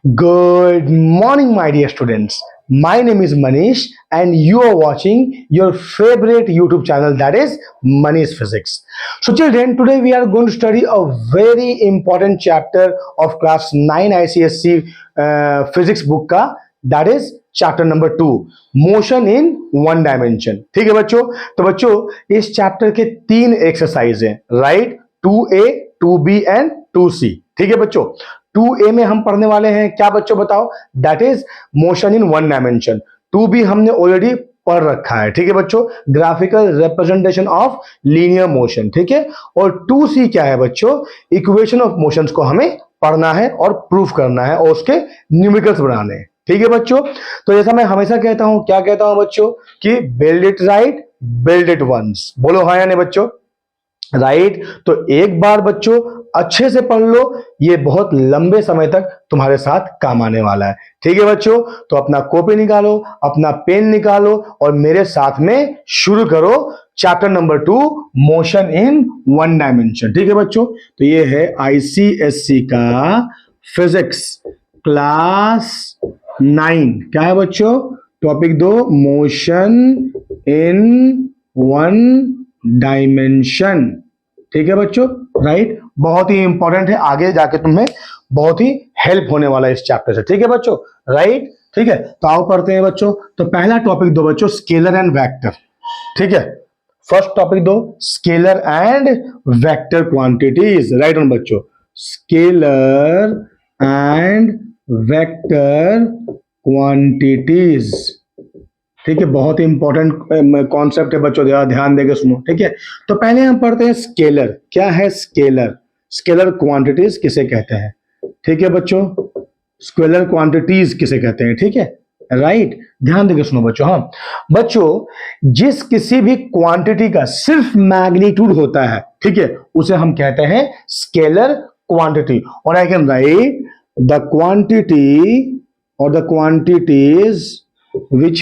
Good morning, my dear students. My name is Manish, and you are watching your favorite YouTube channel, that is Manish Physics. So, children, today we are going to study a very important chapter of class 9 ICSC physics book का, that is chapter number 2, motion in one dimension. ठीक है बच्चों? तो बच्चों इस chapter के 3 exercise हैं, right? 2A, 2B and 2C. ठीक है बच्चों? 2A में हम पढ़ने वाले हैं क्या बच्चों बताओ? That is motion in one dimension. 2B हमने ऑलरेडी पढ़ रखा है. ठीक है बच्चों? Graphical representation of linear motion. ठीक है? और 2C क्या है बच्चों? इक्वेशन ऑफ मोशंस को हमें पढ़ना है और प्रूफ करना है और उसके न्यूमेरिकल्स बनाने हैं. ठीक है बच्चों? तो जैसा मैं हमेशा कहता हूं, क्या कहता हूं बच्चों? कि build it right, build it once. बोलो हाँ या नहीं बच्चों? राइट. तो एक बार बच्चों अच्छे से पढ़ लो, ये बहुत लंबे समय तक तुम्हारे साथ काम आने वाला है. ठीक है बच्चों? तो अपना कॉपी निकालो, अपना पेन निकालो और मेरे साथ में शुरू करो chapter number 2, motion in one dimension. ठीक है बच्चों? तो ये है आईसीएससी का फिजिक्स क्लास 9. क्या है बच्चों? Topic 2, motion in one dimension. ठीक है बच्चों? राइट. बहुत ही इंपॉर्टेंट है, आगे जाके तुम्हें बहुत ही हेल्प होने वाला है इस चैप्टर से. ठीक है बच्चों? राइट. ठीक है. तो आओ पढ़ते हैं बच्चों. तो पहला टॉपिक दो बच्चों, स्केलर एंड वेक्टर. ठीक है? फर्स्ट टॉपिक दो, scalar and vector quantities. Right on बच्चों. Scalar and vector quantities. ठीक है? बहुत ही इंपॉर्टेंट कॉन्सेप्ट है बच्चों, ध्यान देके सुनो. ठीक है? तो पहले हम पढ़ते हैं स्केलर. क्या है स्केलर? स्केलर क्वांटिटीज किसे कहते हैं? ठीक है बच्चों? स्केलर क्वांटिटीज किसे कहते हैं? ठीक है? राइट. ध्यान देके सुनो बच्चों. हाँ बच्चों, जिस किसी भी क्वांटिटी का सिर्फ मैग्नीट्यूड होता है, ठीक है, उसे हम कहते हैं स्केलर क्वांटिटी. और I can write the quantity और the quantities which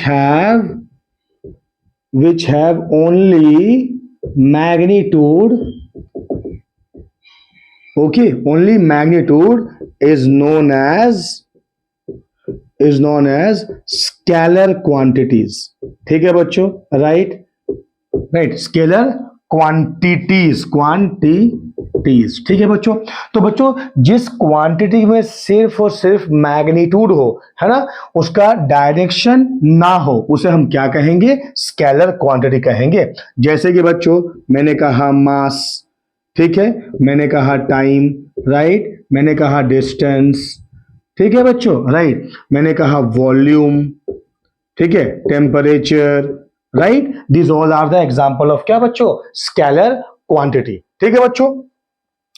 have only magnitude. Okay, only magnitude is known as scalar quantities. ठीक है बच्चों? राइट. राइट. Scalar quantities. ठीक है बच्चों? तो बच्चों जिस क्वांटिटी में सिर्फ और सिर्फ मैग्नीट्यूड हो, है ना, उसका डायरेक्शन ना हो, उसे हम क्या कहेंगे? स्केलर क्वांटिटी कहेंगे. जैसे कि बच्चों मैंने कहा मास. ठीक है? मैंने कहा टाइम. राइट. मैंने कहा डिस्टेंस. ठीक है बच्चों? राइट. मैंने कहा वॉल्यूम. ठीक है? Temperature. Right. This all are the example of क्या बच्चों? Scalar quantity. ठीक है बच्चों?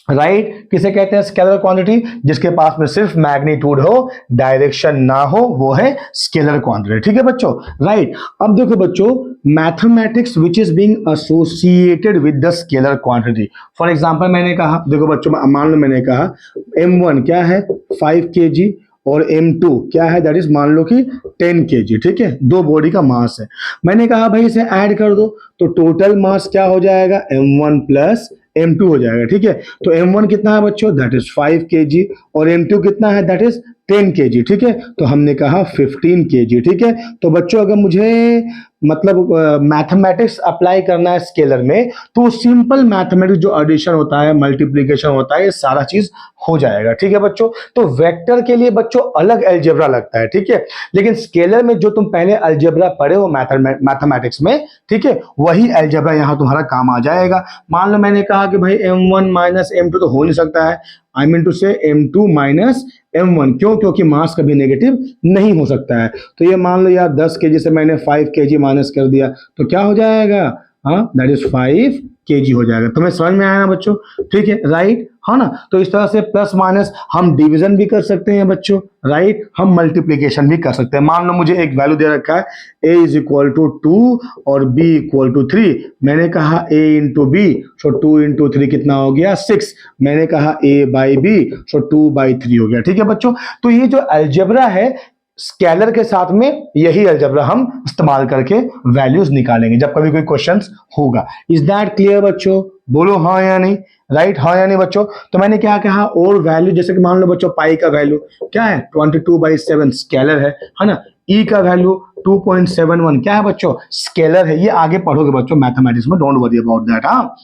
राइट. किसे कहते हैं स्केलर क्वांटिटी? जिसके पास में सिर्फ मैग्नीट्यूड हो, डायरेक्शन ना हो, वो है स्केलर क्वांटिटी. ठीक है बच्चों? राइट. अब देखो बच्चों, mathematics which is being associated with the scalar quantity. For example मैंने कहा, देखो बच्चों, मान लो मैंने कहा m1 क्या है? 5 kg और m2 क्या है? दैट इज मान लो कि 10 kg. ठीक है? दो बॉडी का मास है. मैंने कहा भाई इसे ऐड कर दो, तो टोटल मास क्या हो जाएगा? m1 प्लस m2 हो जाएगा. ठीक है? तो m1 कितना है बच्चों? दैट इज 5 kg और m2 कितना है? That is 10 kg. ठीक है? तो हमने कहा 15 kg. ठीक है? तो बच्चों अगर मुझे मतलब मैथमेटिक्स अप्लाई करना है स्केलर में, तो सिंपल मैथमेटिक्स जो एडिशन होता है, मल्टीप्लिकेशन होता है, ये सारा चीज हो जाएगा. ठीक है बच्चों? तो वेक्टर के लिए बच्चों अलग अलजेब्रा लगता है. ठीक है? लेकिन स्केलर में जो तुम पहले अलजेब्रा पढ़े हो मैथमेटिक्स में, ठीक है, वही अलजेब्रा यहां तुम्हारा काम आ जाएगा. मान लो मैंने कहा कि भाई m1 माइनस m2 तो हो नहीं सकता है. आई मीन टू से m2 माइनस m1. क्यों? क्योंकि मास कभी नेगेटिव नहीं हो सकता है. तो ये मान लो यार 10 kg से मैंने 5 kg माइनस कर दिया, तो क्या हो जाएगा? हाँ, दैट इज 5 kg हो जाएगा. तुम्हें समझ में आया ना बच्चों? ठीक है? राइट. हाँ ना. तो इस तरह से प्लस माइनस हम डिवीजन भी कर सकते हैं बच्चों. राइट. हम मल्टीप्लीकेशन भी कर सकते हैं. मान लो मुझे एक वैल्यू दे रखा है a इज इक्वल टू 2 और b इक्वल टू 3. मैंने कहा a into B, so 2 into 3 कितना हो गया? 6. मैंने कहा a by B, so 2 by 3 हो गया. ठीक है बच्चों? तो ये जो अलजेब्रा है स्केलर के साथ में, यही अलजेब्रा हम इस्तेमाल करके वैल्यूज निकालेंगे जब कभी कोई क्वेश्चन होगा. इज दैट क्लियर बच्चों? बोलो हाँ या नहीं, राइट, हाँ या नहीं बच्चों। तो मैंने क्या कहा, और वैल्यू, जैसे कि मान लो बच्चों पाई का वैल्यू क्या है 22/7 स्केलर है ना। ई का वैल्यू 2.71 क्या है बच्चों, स्केलर है। ये आगे पढ़ोगे बच्चों मैथमेटिक्स में, डोंट वरी अबाउट दैट। हाँ,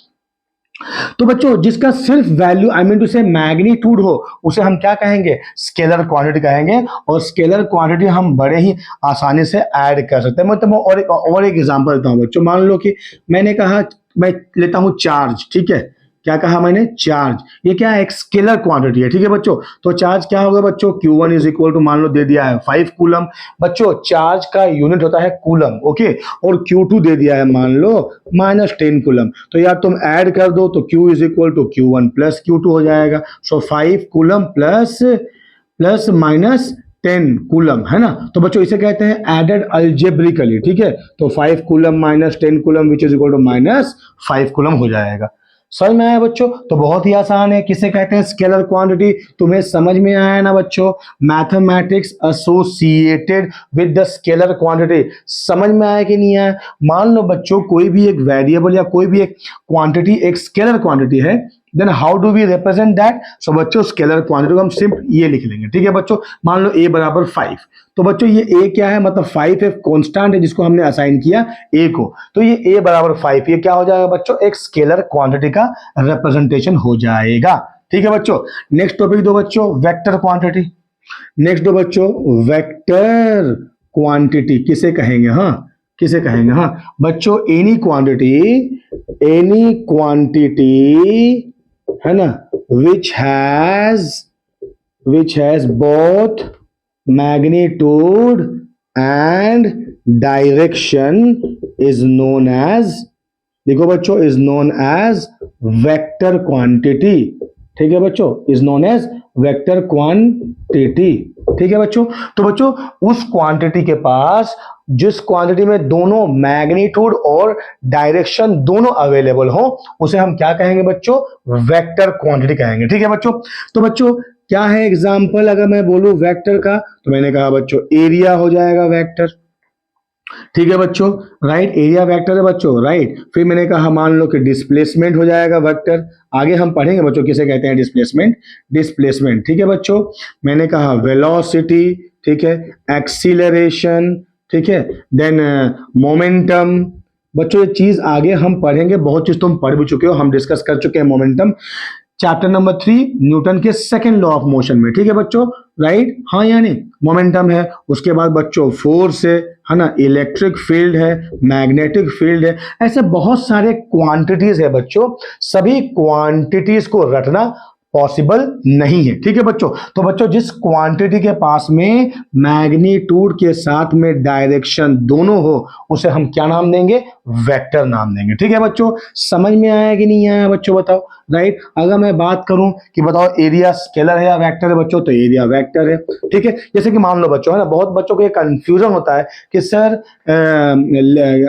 तो बच्चों जिसका सिर्फ वैल्यू आई मीन टू से मैग्नीट्यूड हो, उसे हम क्या कहेंगे, स्केलर क्वांटिटी कहेंगे। और स्केलर क्वांटिटी हम बड़े ही आसानी से ऐड कर सकते हैं। मतलब और एक एग्जांपल देता हूं बच्चों। मान लो कि मैंने कहा, मैं लेता हूं चार्ज, ठीक है। क्या कहा मैंने, चार्ज। ये क्या है, एक स्केलर क्वांटिटी है, ठीक है बच्चों। तो चार्ज क्या होगा बच्चों, Q1 इज इक्वल टू, मान लो दे दिया है 5 कूलम। बच्चों चार्ज का यूनिट होता है कूलम, ओके। और Q2 दे दिया है मान लो -10 कूलम। तो यार तुम ऐड कर दो तो Q is equal to Q1 plus Q2 हो जाएगा। So 5 coulomb plus plus minus 10 coulomb, है ना। तो बच्चों इसे कहते हैं एडेड अल्जेब्रिकली, ठीक है। तो 5 coulomb minus 10 coulomb which is equal to -5 coulomb हो जाएगा। समझ में आया बच्चों। तो बहुत ही आसान है, किसे कहते हैं, स्केलर क्वांटिटी। तुम्हें समझ में आया ना बच्चों, mathematics associated with the scalar quantity. समझ में आया कि नहीं आया। मान लो बच्चों कोई भी एक वेरिएबल या कोई भी एक क्वांटिटी एक स्केलर क्वांटिटी है, then how do we represent that. So बच्चों स्केलर क्वांटिटी को हम सिंपल ये लिख लेंगे, ठीक है बच्चों। मान लो a बराबर 5, तो बच्चों ये a क्या है, मतलब 5 एक कांस्टेंट है जिसको हमने असाइन किया a को। तो ये a बराबर 5, ये क्या हो जाएगा बच्चों, एक स्केलर क्वांटिटी का रिप्रेजेंटेशन हो जाएगा, ठीक है बच्चों। नेक्स्ट टॉपिक दो बच्चों, वेक्टर क्वांटिटी। नेक्स्ट दो बच्चों, वेक्टर क्वांटिटी किसे कहेंगे, हाँ किसे कहेंगे, हाँ बच्चों एनी क्वांटिटी है ना, which has both magnitude and direction is known as, देखो बच्चों, is known as vector quantity, ठीक है बच्चों, is known as vector quantity, ठीक है बच्चों। तो बच्चों उस क्वांटिटी के पास, जिस क्वांटिटी में दोनों मैग्नीट्यूड और डायरेक्शन दोनों अवेलेबल हो, उसे हम क्या कहेंगे बच्चों, वेक्टर क्वांटिटी कहेंगे, ठीक है बच्चों। तो बच्चों क्या है एग्जांपल, अगर मैं बोलूं वेक्टर का, तो मैंने कहा बच्चों एरिया हो जाएगा वेक्टर, ठीक है बच्चों, राइट। एरिया वेक्टर है बच्चों, राइट। फिर मैंने कहा मान लो कि डिस्प्लेसमेंट हो जाएगा वेक्टर। आगे हम पढ़ेंगे बच्चों किसे कहते हैं डिस्प्लेसमेंट, ठीक है बच्चों। मैंने कहा वेलोसिटी, ठीक है, एक्सीलरेशन, ठीक है, देन मोमेंटम। बच्चों ये चीज आगे हम पढ़ेंगे, बहुत चीज तुम पढ़ भी चुके हो, हम डिस्कस कर चुके हैं मोमेंटम चैप्टर नंबर 3 न्यूटन के सेकंड लॉ ऑफ मोशन में, ठीक है बच्चों, राइट। हाँ यानी मोमेंटम है, उसके बाद बच्चों फोर्स है ना, इलेक्ट्रिक फील्ड है, मैग्नेटिक फील्ड है, ऐसे बहुत सारे क्वांटिटीज है बच्चों। सभी क्वांटिटीज को रटना पॉसिबल नहीं है, ठीक है बच्चों। तो बच्चों जिस क्वांटिटी के पास में मैग्नीट्यूड के साथ में डायरेक्शन दोनों हो, उसे हम क्या नाम देंगे, वेक्टर नाम देंगे, ठीक है बच्चों। समझ में आया कि नहीं आया बच्चों, बताओ, राइट। अगर मैं बात करूं कि बताओ एरिया स्केलर है या वेक्टर है बच्चों, तो एरिया वेक्टर है, ठीक है। जैसे कि मान लो बच्चों, है ना, बहुत बच्चों को ये कंफ्यूजन होता है कि सर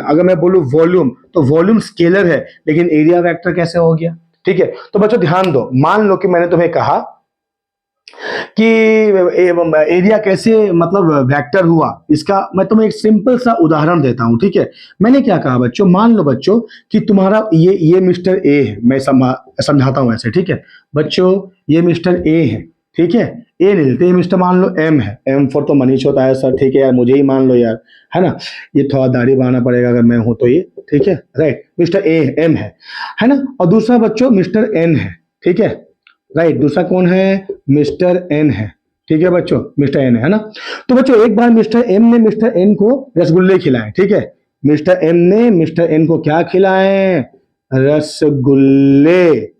अगर मैं बोलूं वॉल्यूम, तो वॉल्यूम स्केलर है लेकिन एरिया वेक्टर कैसे हो गया, ठीक है। तो बच्चों ध्यान दो, मान लो कि मैंने तुम्हें कहा कि एरिया कैसे मतलब वेक्टर हुआ, इसका मैं तुम्हें एक सिंपल सा उदाहरण देता हूं, ठीक है। मैंने क्या कहा बच्चों, मान लो बच्चों कि तुम्हारा ये मिस्टर ए है, मैं समझाता हूं ऐसे, ठीक है बच्चों। ये मिस्टर ए है, ठीक है, ए नहीं लेते, ये मिस्टर मान लो एम है, एम फॉर तो मनीष होता है सर, ठीक है यार, मुझे ही मान लो यार, है ना। ये थोड़ा दाढ़ी बनाना पड़ेगा अगर मैं हूं तो, ये ठीक है, राइट। मिस्टर ए एम है ना। और दूसरा बच्चों मिस्टर एन है, ठीक है, राइट। दूसरा कौन है, मिस्टर एन है, ठीक है बच्चों, मिस्टर एन है ना। तो बच्चों एक बार मिस्टर एम ने मिस्टर एन को रसगुल्ले खिलाए, ठीक है। मिस्टर एम ने मिस्टर एन को क्या खिलाए, रसगुल्ले।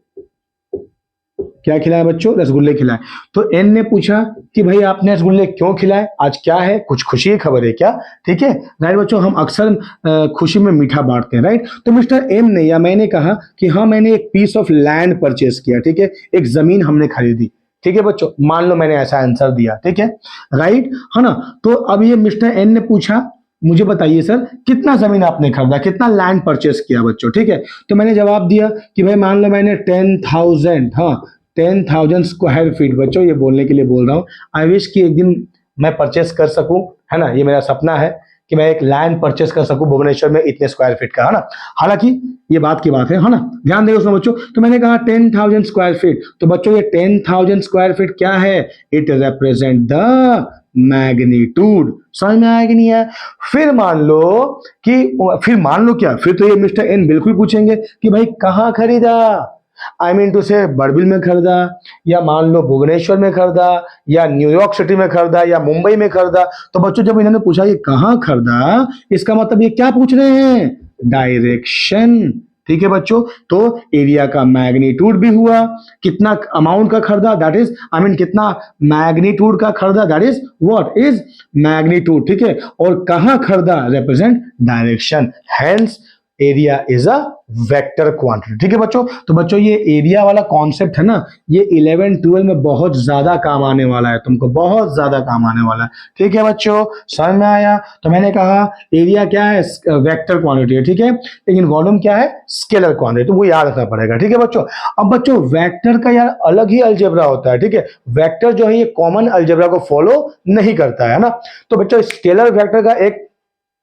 क्या खिलाया बच्चों, रसगुल्ले खिलाए। तो एन ने पूछा कि भाई आपने रसगुल्ले क्यों खिलाए, आज क्या है, कुछ खुशी की खबर है क्या, ठीक है, राइट बच्चों। हम अक्सर खुशी में मीठा बांटते हैं, राइट। तो मिस्टर एम ने या मैंने कहा कि हाँ मैंने एक पीस ऑफ लैंड परचेस किया, ठीक है, एक जमीन हमने खरीदी, ठीक है बच्चों। मान लो मैंने ऐसा आंसर दिया, ठीक है, राइट, है ना। तो अब ये मिस्टर एन ने पूछा मुझे बताइए सर कितना जमीन आपने खरीदा, कितना लैंड परचेस किया बच्चों, ठीक है। तो मैंने जवाब दिया कि भाई मान लो मैंने 10,000, हाँ 10,000 स्क्वायर फीट, बच्चों ये बोलने के लिए बोल रहा हूँ। आई विश कि एक दिन मैं परचेस कर सकूं, है ना, ये मेरा सपना है कि मैं एक लैंड परचेस कर सकूं भुवनेश्वर में इतने स्क्वायर फीट का, है ना। हालांकि ये बात की बात है ना, ध्यान दें उसमें बच्चों। तो मैंने कहा 10,000 स्क्वायर फीट, तो बच्चों ये 10,000 स्क्वायर फीट क्या है, इट रिप्रेजेंट द मैग्नीट्यूड। समझ में आया कि नहीं आया। फिर मान लो फिर मान लो क्या, फिर तो ये मिस्टर एन बिल्कुल पूछेंगे कि भाई कहाँ खरीदा, आई मीन टू से बड़बिल में खरीदा, या मान लो भुवनेश्वर में खरीदा, या न्यूयॉर्क सिटी में खरीदा, या मुंबई में खरीदा। तो बच्चों जब इन्होंने पूछा ये कहाँ खरीदा, इसका मतलब ये क्या पूछ रहे हैं, डायरेक्शन। ठीक है बच्चों, तो एरिया का मैग्नीट्यूड भी हुआ, कितना अमाउंट का खरीदा, दैट इज आई मीन कितना मैग्नीट्यूड का खरीदा, that is what is magnitude. ठीक है, और कहां खरीदा, represent direction, hence area is a vector quantity. ठीक है बच्चों, तो बच्चों ये एरिया वाला कॉन्सेप्ट है ना, ये 11-12 में बहुत ज्यादा काम आने वाला है, तुमको बहुत ज्यादा काम आने वाला है। ठीक है बच्चों, समझ में आया। तो मैंने कहा एरिया क्या है, वेक्टर क्वांटिटी है, ठीक है, लेकिन वॉल्यूम क्या है, स्केलर क्वांटिटी, तो वो याद रखना पड़ेगा। ठीक है बच्चों, अब बच्चों वेक्टर का यार अलग ही अलजेब्रा होता है। ठीक है, वेक्टर जो है ये कॉमन अलजेब्रा को फॉलो नहीं करता है ना। तो बच्चों स्केलर वेक्टर का एक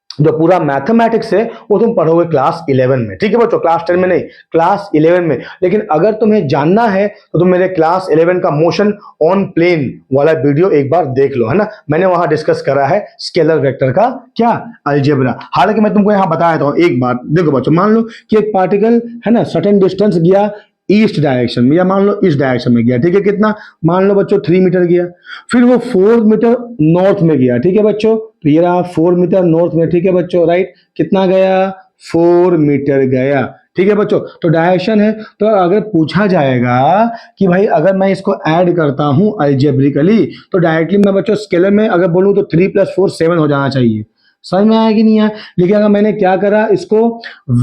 जो पूरा मैथमेटिक्स है वो तुम पढ़ोगे क्लास 11 में। ठीक है बच्चों, क्लास 10 में नहीं, क्लास 11 में। लेकिन अगर तुम्हें जानना है तो तुम मेरे क्लास 11 का मोशन ऑन प्लेन वाला वीडियो एक बार देख लो, है ना। मैंने वहां डिस्कस करा है स्केलर वेक्टर का क्या अलजेब्रा। हालांकि मैं तुमको यहां बता देता हूं एक बात। देखो बच्चों, मान लो कि एक पार्टिकल है ना सर्टेन डिस्टेंस गया ईस्ट डायरेक्शन में, या मान लो इस डायरेक्शन में गया। ठीक है, कितना, मान लो बच्चों 3 मीटर गया, फिर वो 4 मीटर नॉर्थ में गया। ठीक है बच्चों, तो ये रहा 4 मीटर नॉर्थ में। ठीक है बच्चों, राइट, कितना गया, 4 मीटर गया। ठीक है बच्चों, तो डायरेक्शन है। तो अगर पूछा जाएगा कि भाई अगर मैं इसको ऐड करता हूं अलजेब्रिकली, तो डायरेक्टली मैं बच्चों स्केलर में अगर बोलूं तो 3 + 4 7 हो जाना चाहिए। समझ में आया कि नहीं आया। लेकिन अगर मैंने क्या करा, इसको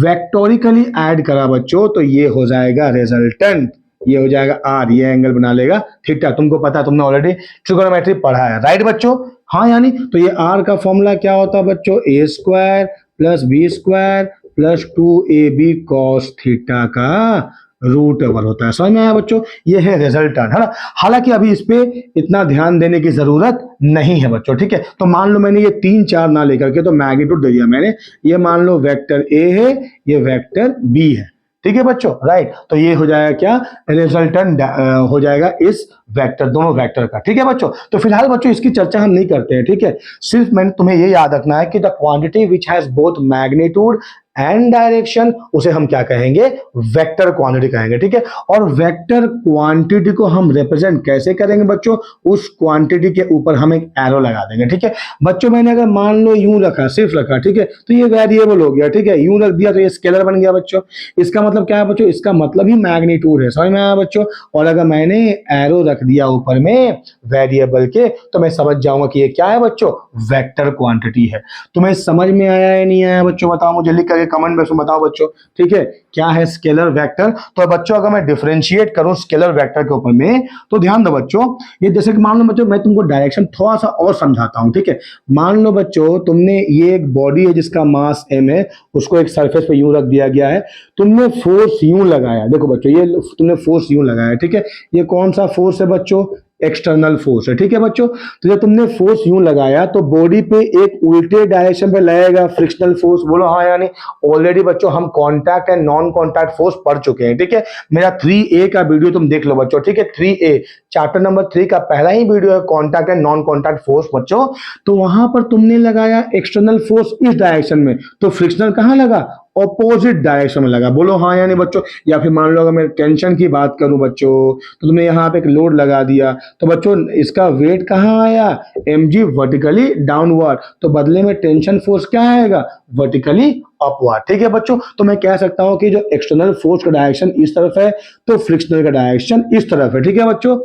वेक्टोरिकली ऐड करा बच्चों, तो ये हो जाएगा रिजल्टेंट, ये हो जाएगा आर, ये एंगल बना लेगा थीटा। तुमको पता है, तुमने ऑलरेडी ट्रिगोनोमेट्री पढ़ा है, राइट बच्चों। हाँ यानी, तो ये आर का फॉर्मूला क्या होता है बच्चों, A square plus B square plus 2ab cos theta का रूट ओवर होता है। समझ में आया बच्चों, ये है रिजल्टेंट, है ना। हालांकि अभी इस पे इतना ध्यान देने की जरूरत नहीं है बच्चों। ठीक है, तो मान लो मैंने ये 3-4 ना लेकर के तो मैग्नीट्यूड दे दिया मैंने, ये मान लो वेक्टर ए है, ये वेक्टर बी है। ठीक है बच्चों, राइट, तो ये हो जाएगा क्या, रिजल्टेंट हो जाएगा इस वेक्टर, दोनों वेक्टर का। ठीक है बच्चों, तो फिलहाल बच्चों इसकी चर्चा हम नहीं करते हैं। ठीक है, सिर्फ मैंने तुम्हें ये याद रखना है कि the quantity which has both magnitude and direction, उसे हम क्या कहेंगे, वेक्टर क्वांटिटी कहेंगे। ठीक है, और वेक्टर क्वांटिटी को हम रिप्रेजेंट कैसे करेंगे बच्चों, उस क्वांटिटी के ऊपर हम एक एरो लगा देंगे। ठीक है बच्चों, मैंने अगर मान लो यूं रखा, सिर्फ रखा, ठीक है, तो ये वेरिएबल हो गया। ठीक है, यूं रख दिया तो ये स्केलर बन गया बच्चों। इसका मतलब क्या है बच्चों, इसका मतलब ही मैग्नीट्यूड है। समझ में आया बच्चों। और अगर मैंने एरो रख दिया ऊपर में वेरिएबल के, तो मैं समझ जाऊंगा कि ये क्या है बच्चों, वेक्टर क्वांटिटी है। तुम्हें समझ में आया या नहीं आया बच्चों, बताओ मुझे लिख करके कमेंट बॉक्स में बताओ बच्चों। ठीक है, क्या है स्केलर वेक्टर। तो बच्चों अगर मैं डिफरेंशिएट करूं स्केलर वेक्टर के ऊपर में, तो ध्यान दो बच्चों, ये जैसे कि मान लो बच्चों, मैं तुमको डायरेक्शन थोड़ा सा और समझाता हूं। ठीक है, मान लो बच्चों तुमने ये एक बॉडी है जिसका मास m है, उसको एक सरफेस पे यूं रख दिया गया है, तुमने फोर्स यूं लगाया। देखो बच्चों, ये तुमने फोर्स यूं लगाया। ठीक है, ये कौन सा फोर्स है बच्चों, एक्सटर्नल फोर्स है। ठीक है बच्चों, तो जब तुमने फोर्स यूं लगाया तो बॉडी पे एक उल्टे डायरेक्शन पे लगेगा फ्रिक्शनल फोर्स। बोलो हाँ यानी। ऑलरेडी बच्चों हम contact and non contact force पढ़ चुके हैं। ठीक है, मेरा 3A का वीडियो तुम देख लो बच्चों। ठीक है, 3A चैप्टर नंबर 3 का पहला ही वीडियो है contact and non contact force बच्चों। तो वहां पर तुमने लगाया एक्सटर्नल फोर्स इस डायरेक्शन में, तो फ्रिक्शनल कहां लगा, ऑपोजिट डायरेक्शन में लगा। बोलो हाँ या नहीं बच्चों। या फिर मान लो अगर मैं टेंशन की बात करूं बच्चों, तो तुमने यहाँ पे एक लोड लगा दिया, तो बच्चों इसका वेट कहाँ आया, mg वर्टिकली डाउनवर्ड, तो बदले में टेंशन फोर्स क्या आएगा, वर्टिकली अपवर्ड। ठीक है बच्चों, तो मैं कह सकता हूं कि जो एक्सटर्नल फोर्स का डायरेक्शन इस तरफ है, तो फ्रिक्शनल का डायरेक्शन इस तरफ है। ठीक है बच्चों,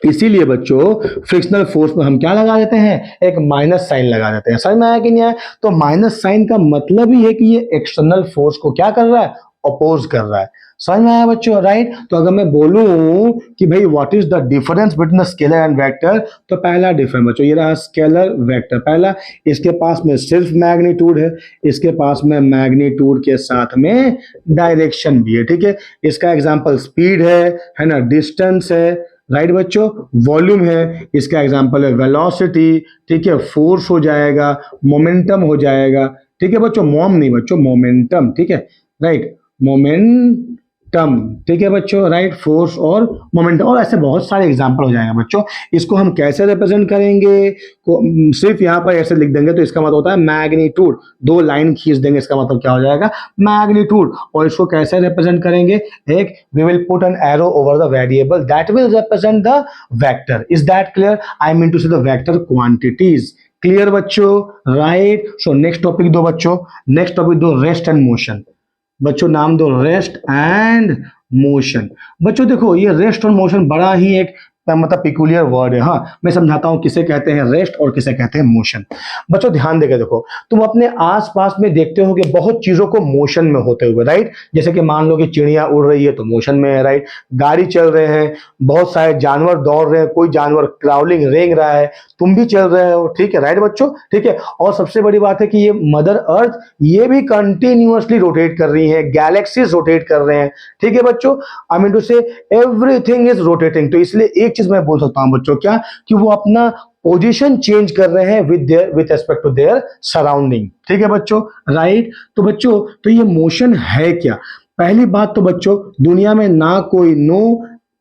इसीलिए बच्चों फ्रिक्शनल फोर्स में हम क्या लगा देते हैं, एक माइनस साइन लगा देते हैं। समझ में आया कि नहीं आया। तो माइनस साइन का मतलब ही है कि ये एक्सटर्नल फोर्स को क्या कर रहा है, अपोज कर रहा है। समझ में आया बच्चों, राइट। तो अगर मैं बोलूं कि भाई what is the difference between the scalar and vector, तो पहला डिफरेंस बच्चों ये रहा स्केलर वेक्टर। पहला, इसके पास में सिर्फ मैग्नीट्यूड है, इसके पास में मैग्नीट्यूड के साथ में डायरेक्शन भी है। ठीक है, इसका एग्जांपल स्पीड है ना, डिस्टेंस है राइट बच्चों, वॉल्यूम है, इसका एग्जांपल है वेलोसिटी, ठीक है, फोर्स हो जाएगा, मोमेंटम हो जाएगा, ठीक है बच्चों, मॉम नहीं बच्चों, मोमेंटम, ठीक है, राइट, मोमेंटम, ठीक है बच्चों, राइट, फोर्स और मोमेंटम, और ऐसे बहुत सारे एग्जांपल हो जाएंगे बच्चों। इसको हम कैसे रिप्रेजेंट करेंगे, सिर्फ यहाँ पर ऐसे लिख देंगे तो इसका मतलब होता है मैग्नीट्यूड, दो लाइन खींच देंगे, इसका मतलब क्या हो जाएगा, मैग्नीट्यूड। और इसको कैसे रिप्रेजेंट करेंगे, एक we will put an arrow over the variable that will represent the vector. Is that clear? I mean to say the vector quantities. Clear बच्चों, राइट। सो नेक्स्ट टॉपिक दो बच्चों, नेक्स्ट टॉपिक दो rest and motion. बच्चों नाम दो rest and motion. बच्चों देखो ये रेस्ट और मोशन बड़ा ही एक मतलब पिकुलियर वर्ड है। हाँ, मैं समझाता हूं किसे कहते हैं रेस्ट और किसे कहते हैं मोशन। बच्चों ध्यान देकर देखो, तुम अपने आसपास में देखते हो कि बहुत चीजों को मोशन में होते हुए, राइट। जैसे कि मान लो कि चिड़िया उड़ रही है तो मोशन में है, राइट। गाड़ी चल रहे हैं, बहुत सारे जानवर दौड़ रहे हैं, कोई जानवर क्राउलिंग रेंग रहा है, तुम भी चल रहे हो, ठीक है, राइट बच्चों, ठीक है। और सबसे बड़ी बात है कि ये मदर अर्थ ये भी कंटिन्यूअसली रोटेट कर रही है, गैलेक्सीज रोटेट कर रहे हैं, ठीक है बच्चों। आई मीन टू से एवरीथिंग इज रोटेटिंग। तो इसलिए एक चीज मैं बोल सकता हूं बच्चों, क्या कि वो अपना पोजीशन चेंज कर रहे हैं with respect to their surrounding, ठीक है बच्चों, राइट। तो बच्चों तो ये मोशन है क्या? पहली बात तो बच्चों, दुनिया में ना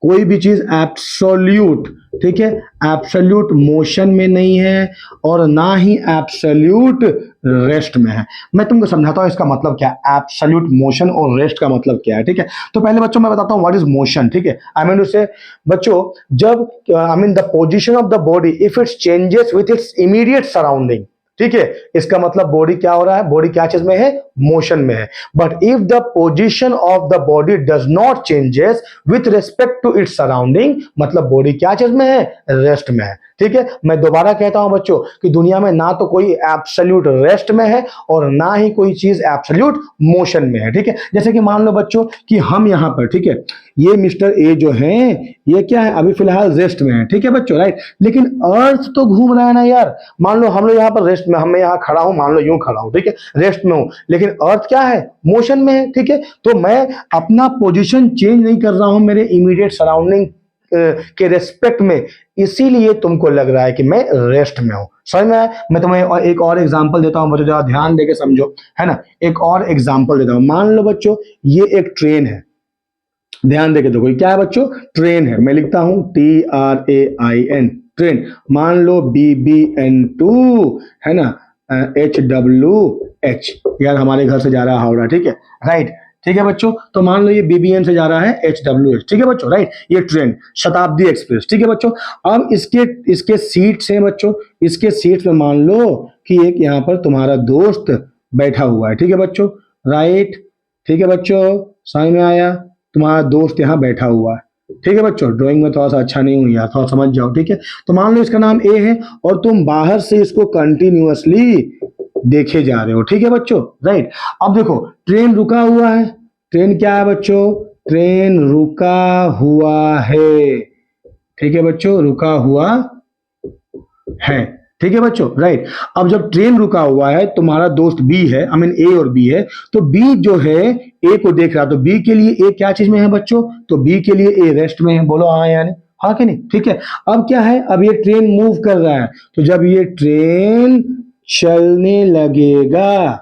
कोई भी चीज एब्सोल्यूट, ठीक है, एब्सोल्यूट मोशन में नहीं है और ना ही एब्सोल्यूट रेस्ट में है। मैं तुमको समझाता हूं इसका मतलब क्या है, एब्सोल्यूट मोशन और रेस्ट का मतलब क्या है, ठीक है। तो पहले बच्चों मैं बताता हूं व्हाट इज मोशन, ठीक है। आई मीन से बच्चों, जब I mean the position of the body if it's changes with its immediate surrounding, ठीक है, इसका मतलब बॉडी क्या हो रहा है, बॉडी क्या चीज में है, मोशन में है। But if the position of the body does not changes with respect to its surrounding, मतलब बॉडी क्या चीज में है, रेस्ट में है, ठीक है। मैं दोबारा कहता हूं बच्चों कि दुनिया में ना तो कोई एब्सोल्यूट रेस्ट में है और ना ही कोई चीज एब्सोल्यूट मोशन में है, ठीक है। जैसे कि मान लो बच्चों कि हम यहां पर, ठीक है, ये मिस्टर ए जो है ये क्या है, अभी फिलहाल रेस्ट में है, ठीक है बच्चों, राइट। लेकिन अर्थ तो घूम रहा है ना यार। मान लो हम लोग यहाँ पर रेस्ट में, मैं यहाँ खड़ा हूं, मान लो यूं खड़ा हूं, ठीक है, रेस्ट में हूं, लेकिन अर्थ क्या है, मोशन में है, ठीक है। तो मैं अपना पोजीशन चेंज नहीं कर रहा हूं मेरे इमीडिएट सराउंडिंग के रेस्पेक्ट में, इसीलिए तुमको लग रहा है कि मैं रेस्ट में हूं। समझ में आया? मैं तुम्हें एक और एग्जांपल देता हूं बच्चों, जरा ध्यान देके समझो, है ना। एक और एग्जांपल देता हूं, मान लो बच्चों ये एक ट्रेन है, ध्यान देके देखो क्या है बच्चों, ट्रेन है। मैं लिखता हूं TRAIN, ट्रेन। मान लो BBN2 है ना, HWH, यार हमारे घर से जा रहा है हावड़ा, ठीक है, राइट, ठीक है बच्चों। तो मान लो ये BBN से जा रहा है HWH, ठीक है बच्चों, राइट। ये ट्रेन शताब्दी एक्सप्रेस, ठीक है बच्चों। अब इसके सीट्स हैं बच्चों, इसके सीट्स में मान लो कि एक यहाँ पर तुम्हारा दोस्त बैठा हुआ है, ठीक है बच्चों, राइट, ठीक है बच्चों, समझ में आया? तुम्हारा दोस्त यहाँ बैठा हुआ है, ठीक है बच्चों। ड्राइंग में थोड़ा सा अच्छा नहीं हूं यार, थोड़ा समझ जाओ, ठीक है। तो मान लो इसका नाम ए है और तुम बाहर से इसको कंटिन्यूअसली देखे जा रहे हो, ठीक है बच्चों, राइट। अब देखो ट्रेन रुका हुआ है, ट्रेन क्या है बच्चों, ट्रेन रुका हुआ है, ठीक है बच्चों, रुका हुआ है, ठीक है बच्चों, राइट। अब जब ट्रेन रुका हुआ है, तुम्हारा दोस्त बी है, आई मीन ए और बी है, तो बी जो है ए को देख रहा, तो बी के लिए ए क्या चीज में है बच्चों, तो बी के लिए ए रेस्ट में है। बोलो हाँ यानी हाँ कि नहीं, ठीक है। अब क्या है, अब ये ट्रेन मूव कर रहा है, तो जब ये ट्रेन चलने लगेगा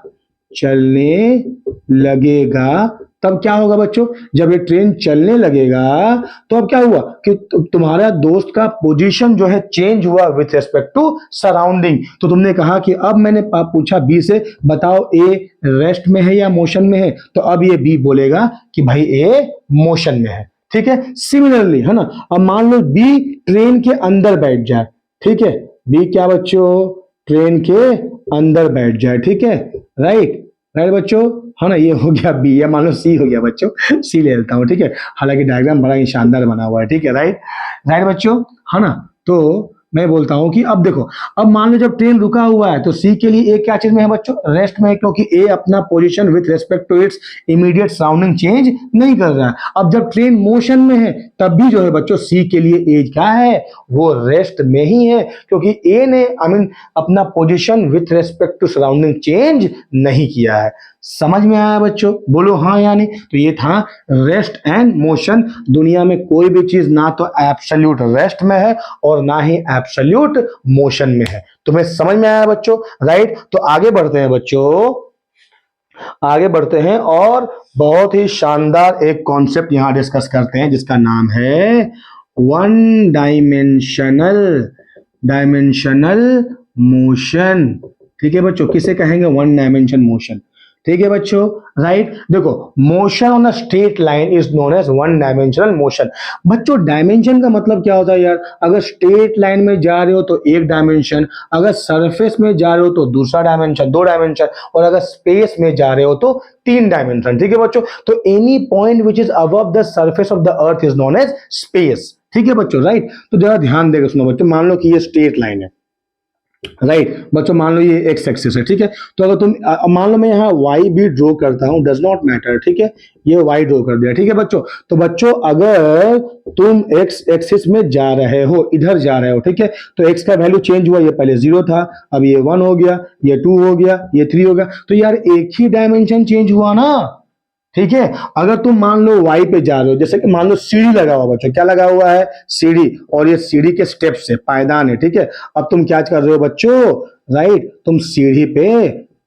तब क्या होगा बच्चों, जब ये ट्रेन चलने लगेगा तो अब क्या हुआ कि तुम्हारा दोस्त का पोजीशन जो है चेंज हुआ विथ रिस्पेक्ट टू सराउंडिंग। तो तुमने कहा कि अब मैंने पूछा बी से बताओ ए रेस्ट में है या मोशन में है, तो अब ये बी बोलेगा कि भाई ए मोशन में है, ठीक है। सिमिलरली है ना, अब मान लो बी ट्रेन के अंदर बैठ जाए, ठीक है, बी क्या बच्चों, ट्रेन के अंदर बैठ जाए, ठीक है, राइट बच्चों, है ना। ये हो गया बी, या मान लो सी हो गया बच्चों, सी ले लेता हूं, ठीक है। हालांकि डायग्राम बड़ा ही शानदार बना हुआ है, ठीक है, राइट बच्चों, है ना। तो मैं बोलता हूं कि अब देखो, अब मान लो जब ट्रेन रुका हुआ है तो सी के लिए ए क्या चीज में है बच्चों, रेस्ट में है, क्योंकि ए अपना position with respect to its immediate surrounding change नहीं कर रहा है। अब जब ट्रेन मोशन में है तब भी जो है बच्चों सी के लिए ए क्या है, वो रेस्ट में ही है, क्योंकि ए ने आई मीन अपना position with respect to surrounding change नहीं किया है। समझ में आया बच्चों? बोलो हाँ या नहीं। तो ये था रेस्ट एंड मोशन। दुनिया में कोई भी चीज ना तो एब्सोल्यूट रेस्ट में है और ना ही एब्सोल्यूट मोशन में है। तुम्हें समझ में आया बच्चों? राइट। तो आगे बढ़ते हैं बच्चों, आगे बढ़ते हैं और बहुत ही शानदार एक कॉन्सेप्ट यहां डिस्कस करते हैं जिसका नाम है वन डायमेंशनल डायमेंशनल मोशन। ठीक है बच्चों, किसे कहेंगे वन डायमेंशन मोशन? ठीक है बच्चों, राइट। देखो, motion on a straight line is known as one dimensional motion. बच्चों डायमेंशन का मतलब क्या होता है यार? अगर स्ट्रेट लाइन में जा रहे हो तो एक डायमेंशन, अगर सरफेस में जा रहे हो तो दूसरा डायमेंशन, दो डायमेंशन, और अगर स्पेस में जा रहे हो तो तीन डायमेंशन। ठीक है बच्चों, तो any point which is above the surface of the earth is known as space. ठीक है बच्चों, राइट। तो जरा ध्यान देकर सुनो बच्चों, मान लो कि ये स्ट्रेट लाइन है, राइट बच्चों, मान लो ये एक्स एक्सिस है। ठीक है, तो अगर तुम मान लो मैं यहाँ वाई भी ड्रॉ करता हूँ, डज नॉट मैटर। ठीक है, ये वाई ड्रॉ कर दिया। ठीक है बच्चों, तो बच्चों अगर तुम एक्स एक्सिस में जा रहे हो, इधर जा रहे हो, ठीक है, तो एक्स का वैल्यू चेंज हुआ, ये पहले 0 था, अब ये 1 हो गया, ये 2 हो गया, ये 3 हो गया। तो यार एक ही डायमेंशन चेंज हुआ ना। ठीक है, अगर तुम मान लो वाई पे जा रहे हो, जैसे कि मान लो सीढ़ी लगा हुआ, बच्चों क्या लगा हुआ है? सीढ़ी, और ये सीढ़ी के स्टेप्स है, पायदान है। ठीक है, अब तुम क्या कर रहे हो बच्चों? राइट, तुम सीढ़ी पे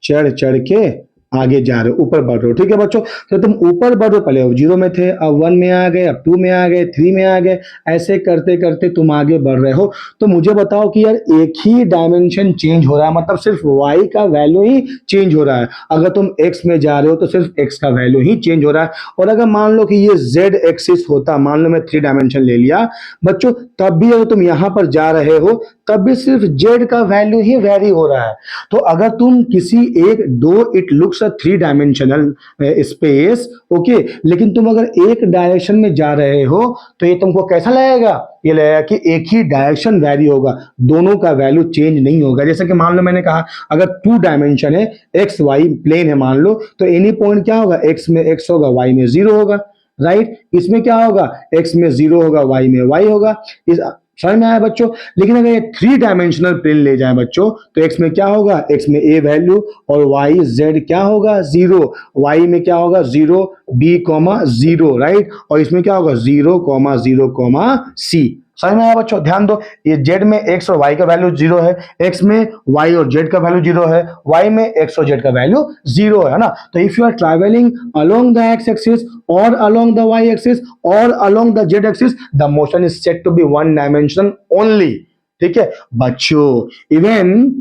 चढ़ चढ़ के आगे जा रहे हो, ऊपर बढ़ रहे हो। ठीक है बच्चों, तो तुम ऊपर बढ़ रहे हो, पहले 0 में थे, अब 1 में आ गए, अब 2 में आ गए, 3 में आ गए, ऐसे करते करते तुम आगे बढ़ रहे हो। तो मुझे बताओ कि यार एक ही डायमेंशन चेंज हो रहा है, मतलब सिर्फ y का वैल्यू ही चेंज हो रहा है। अगर तुम x में जा रहे हो तो सिर्फ x का वैल्यू ही चेंज हो रहा है। और अगर मान लो कि ये z एक्सिस होता, मान लो मैं 3 डायमेंशन ले लिया बच्चों, तब भी अगर तुम यहां पर जा रहे हो तब भी सिर्फ z का वैल्यू ही वेरी हो रहा है। तो अगर तुम किसी एक दो it looks a 3 dimensional space, okay, लेकिन तुम अगर एक डायरेक्शन में जा रहे हो तो ये तुमको कैसा लगेगा? ये लगेगा कि एक ही डायरेक्शन वेरी होगा, दोनों का वैल्यू चेंज नहीं होगा। जैसे कि मान लो मैंने कहा अगर 2 डायमेंशन है, एक्स वाई प्लेन है मान लो, तो एनी पॉइंट क्या होगा? एक्स में एक्स होगा, वाई में 0 होगा, राइट। इसमें क्या होगा? एक्स में 0 होगा, वाई में वाई होगा। इस समझ में आया बच्चों? लेकिन अगर ये 3 डायमेंशनल प्लेन ले जाए बच्चों, तो एक्स में क्या होगा? एक्स में ए वैल्यू, और वाई जेड क्या होगा? 0। वाई में क्या होगा? 0 बी कॉमा 0, राइट। और इसमें क्या होगा? 0 कॉमा 0 कॉमा सी। समझ में आया बच्चों? ध्यान दो, ये जेड में एक्स और वाई का वैल्यू 0 है, एक्स में वाई और जेड का वैल्यू 0 है, वाई में एक्स और जेड का वैल्यू 0 है ना। तो if you are travelling along the X axis और अलोंग द वाई एक्सिस और along the Z axis, the motion is said to be one dimensional only. ठीक है बच्चों, इवन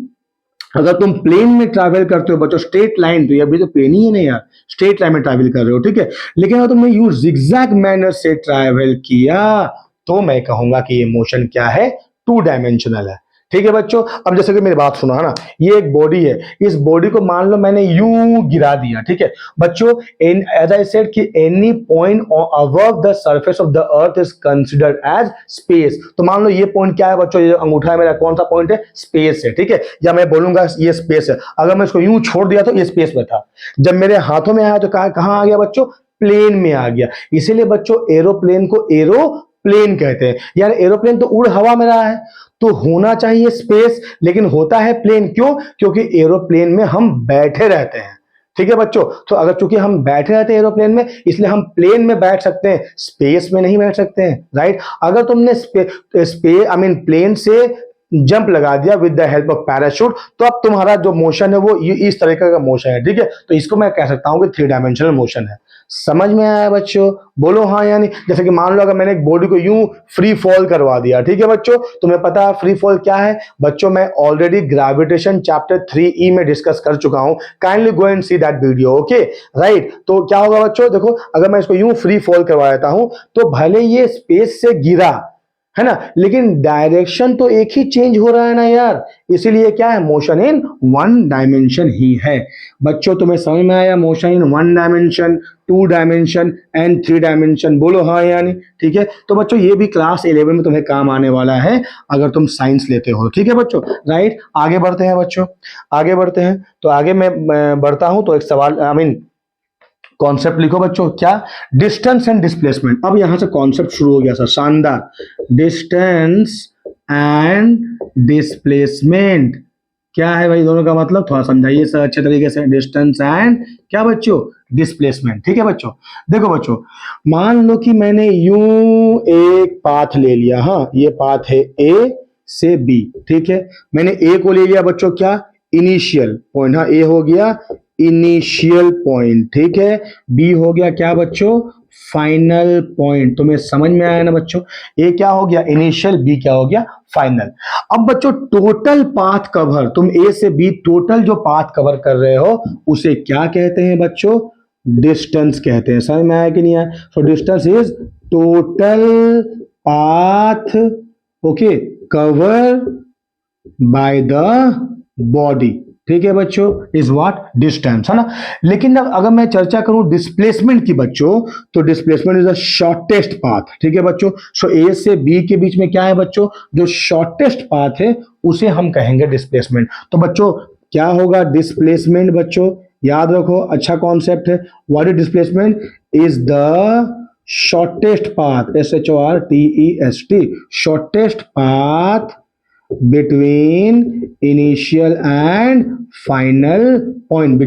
अगर तुम प्लेन में ट्रैवल करते हो बच्चों, स्ट्रेट लाइन, तो ये भी तो प्लेन ही है ना यार, स्ट्रेट लाइन में ट्रैवल कर रहे हो, ठीक है। लेकिन अगर तुमने यू जिगजैग मैनर से ट्रैवल किया तो मैं कहूंगा कि ये मोशन क्या है? 2 डायमेंशनल है। ठीक है बच्चों, अब जैसे कि मेरी बात सुनो है ना, ये एक बॉडी है, इस बॉडी को मान लो मैंने यूं गिरा दिया। ठीक है बच्चों, एज आई सेड कि any point above the surface of the earth is considered as space. तो मान लो ये पॉइंट क्या है बच्चों? ये अंगूठा है मेरा, कौन सा पॉइंट है? स्पेस है। ठीक है, या मैं बोलूंगा ये स्पेस है। अगर मैं इसको यूं छोड़ दिया तो ये स्पेस में था, जब मेरे हाथों में आया तो कहां आ गया बच्चों? प्लेन में आ गया। इसीलिए बच्चों एरोप्लेन को एरोप्लेन कहते हैं। यार एरोप्लेन तो उड़ हवा में रहा है, तो होना चाहिए स्पेस, लेकिन होता है प्लेन। क्यों? क्योंकि एरोप्लेन में हम बैठे रहते हैं। ठीक है बच्चों, तो अगर चूंकि हम बैठे रहते हैं एरोप्लेन में, इसलिए हम प्लेन में बैठ सकते हैं, स्पेस में नहीं बैठ सकते हैं, राइट। अगर तुमने प्लेन से जंप लगा दिया with the help of parachute, तो अब तुम्हारा जो मोशन है वो इस तरीके का मोशन है। ठीक है, तो इसको मैं कह सकता हूं कि 3 डायमेंशनल मोशन है। समझ में आया बच्चों? बोलो हाँ या नहीं। जैसे कि मान लो अगर मैंने एक बॉडी को यूं फ्री फॉल करवा दिया, ठीक है बच्चों, तुम्हें पता है फ्री फॉल क्या है? बच्चों मैं ऑलरेडी ग्रेविटेशन चैप्टर 3E में डिस्कस कर चुका हूं, kindly go and see that video, okay, right. तो क्या होगा बच्चों? देखो, अगर मैं इसको यूं फ्री फॉल करवा देता हूं तो भले ये स्पेस से गिरा है ना, लेकिन डायरेक्शन तो एक ही चेंज हो रहा है ना यार, इसीलिए क्या है? मोशन इन वन डायमेंशन ही है। बच्चों तुम्हें समझ में आया? Motion in 1 dimension, 2 dimension and 3 dimension. बोलो हाँ यानी। ठीक है, तो बच्चों ये भी क्लास 11 में तुम्हें काम आने वाला है अगर तुम साइंस लेते हो। ठीक है बच्चों, राइट। आगे बढ़ते हैं बच्चों, आगे बढ़ते हैं। तो आगे मैं बढ़ता हूं तो एक सवाल कॉन्सेप्ट लिखो बच्चों, क्या? Distance and displacement. अब यहां से कॉन्सेप्ट शुरू हो गया सर, शानदार। डिस्टेंस एंड डिस्प्लेसमेंट, क्या है भाई दोनों का मतलब, थोड़ा समझाइए सर अच्छे तरीके से। डिस्टेंस एंड क्या बच्चों, डिस्प्लेसमेंट। ठीक है बच्चों, देखो बच्चों, मान लो कि मैंने यूं एक पाथ ले लिया, हाँ ये पाथ है ए से बी, ठीक है। मैंने ए को ले लिया बच्चों क्या, इनिशियल पॉइंट, हाँ ए हो गया इनिशियल पॉइंट, ठीक है। बी हो गया क्या बच्चों, फाइनल पॉइंट। तुम्हें समझ में आया ना बच्चों, ए क्या हो गया इनिशियल, बी क्या हो गया फाइनल। अब बच्चों टोटल पाथ कवर, तुम ए से बी टोटल जो पाथ कवर कर रहे हो उसे क्या कहते हैं बच्चों, डिस्टेंस कहते हैं। समझ में आया कि नहीं आया। So distance is total path, okay, cover by the body, ठीक है बच्चों, इज व्हाट, डिस्टेंस, है ना। लेकिन अगर मैं चर्चा करूं डिस्प्लेसमेंट की बच्चों, तो displacement is the shortest path, ठीक है बच्चों। सो ए से बी के बीच में क्या है बच्चों, जो शॉर्टेस्ट पाथ है उसे हम कहेंगे डिस्प्लेसमेंट। तो बच्चों क्या होगा डिस्प्लेसमेंट बच्चों, याद रखो, अच्छा कॉन्सेप्ट है। What is displacement, is the shortest path, SHORTEST, shortest path between initial and final point,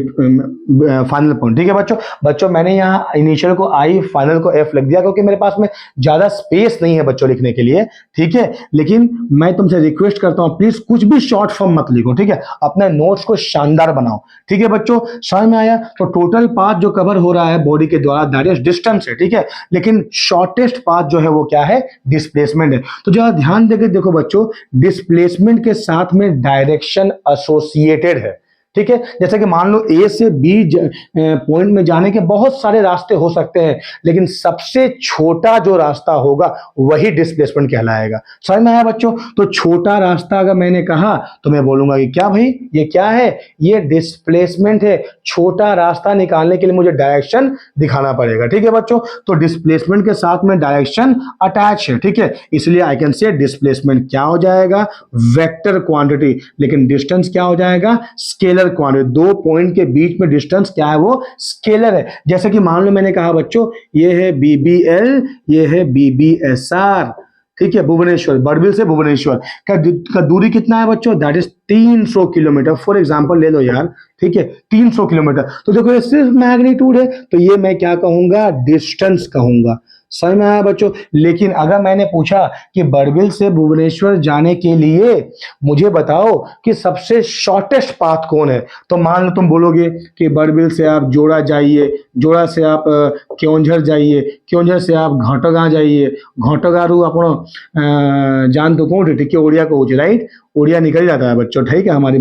final point, ठीक है बच्चों। बच्चों मैंने यहाँ इनिशियल को आई, फाइनल को एफ लिख दिया क्योंकि मेरे पास में ज्यादा स्पेस नहीं है बच्चों लिखने के लिए, ठीक है। लेकिन मैं तुमसे रिक्वेस्ट करता हूँ प्लीज कुछ भी शॉर्ट फॉर्म मत लिखो, ठीक है, अपने नोट्स को शानदार बनाओ, ठीक है बच्चों। समझ में आया। तो टोटल पाथ जो कवर हो रहा है बॉडी के द्वारा दैट इज डिस्टेंस है, ठीक है। लेकिन शॉर्टेस्ट पाथ जो है वो क्या है, डिस्प्लेसमेंट है। तो जरा ध्यान देकर देखो बच्चों, डिस्प्लेसमेंट के साथ में डायरेक्शन एसोसिएटेड है, ठीक है। जैसे कि मान लो ए से बी पॉइंट में जाने के बहुत सारे रास्ते हो सकते हैं, लेकिन सबसे छोटा जो रास्ता होगा वही डिस्प्लेसमेंट कहलाएगा। समझ में आया बच्चों। तो छोटा रास्ता अगर मैंने कहा तो मैं बोलूंगा कि क्या भाई ये क्या है, ये डिस्प्लेसमेंट है। छोटा रास्ता निकालने के लिए मुझे डायरेक्शन दिखाना पड़ेगा, ठीक है बच्चों। तो डिस्प्लेसमेंट के साथ में डायरेक्शन अटैच है, ठीक है। इसलिए आई कैन से डिस्प्लेसमेंट क्या हो जाएगा, वेक्टर क्वांटिटी। लेकिन डिस्टेंस क्या हो जाएगा, स्केलर क्वांटिटी। दो पॉइंट के बीच में डिस्टेंस क्या है, वो स्केलर है। जैसे कि मान लो मैंने कहा बच्चों ये है BBL, ये है BBSR, ठीक है, भुवनेश्वर, बड़बिल से भुवनेश्वर का दूरी कितना है बच्चों, that is 300 kilometre. For example ले लो यार, ठीक है, 300 किलोमीटर। तो देखो ये सिर्फ मैग्नीट्यूड है, तो ये मैं क्या कहूंगा, डिस्टेंस कहूंगा। समझ में आया बच्चों। लेकिन अगर मैंने पूछा कि बड़बिल से भुवनेश्वर जाने के लिए मुझे बताओ कि सबसे शॉर्टेस्ट पाथ कौन है, तो मान लो तुम बोलोगे कि बड़बिल से आप जोड़ा जाइए, जोड़ा से आप केओंझर जाइए, केओंझर से आप घाटगां जाइए, घाटगारू ଆପଣ जानते कौन ठीक है, ओडिया को राइट, ओडिया निकल जाता है बच्चों, ठीक है, हमारी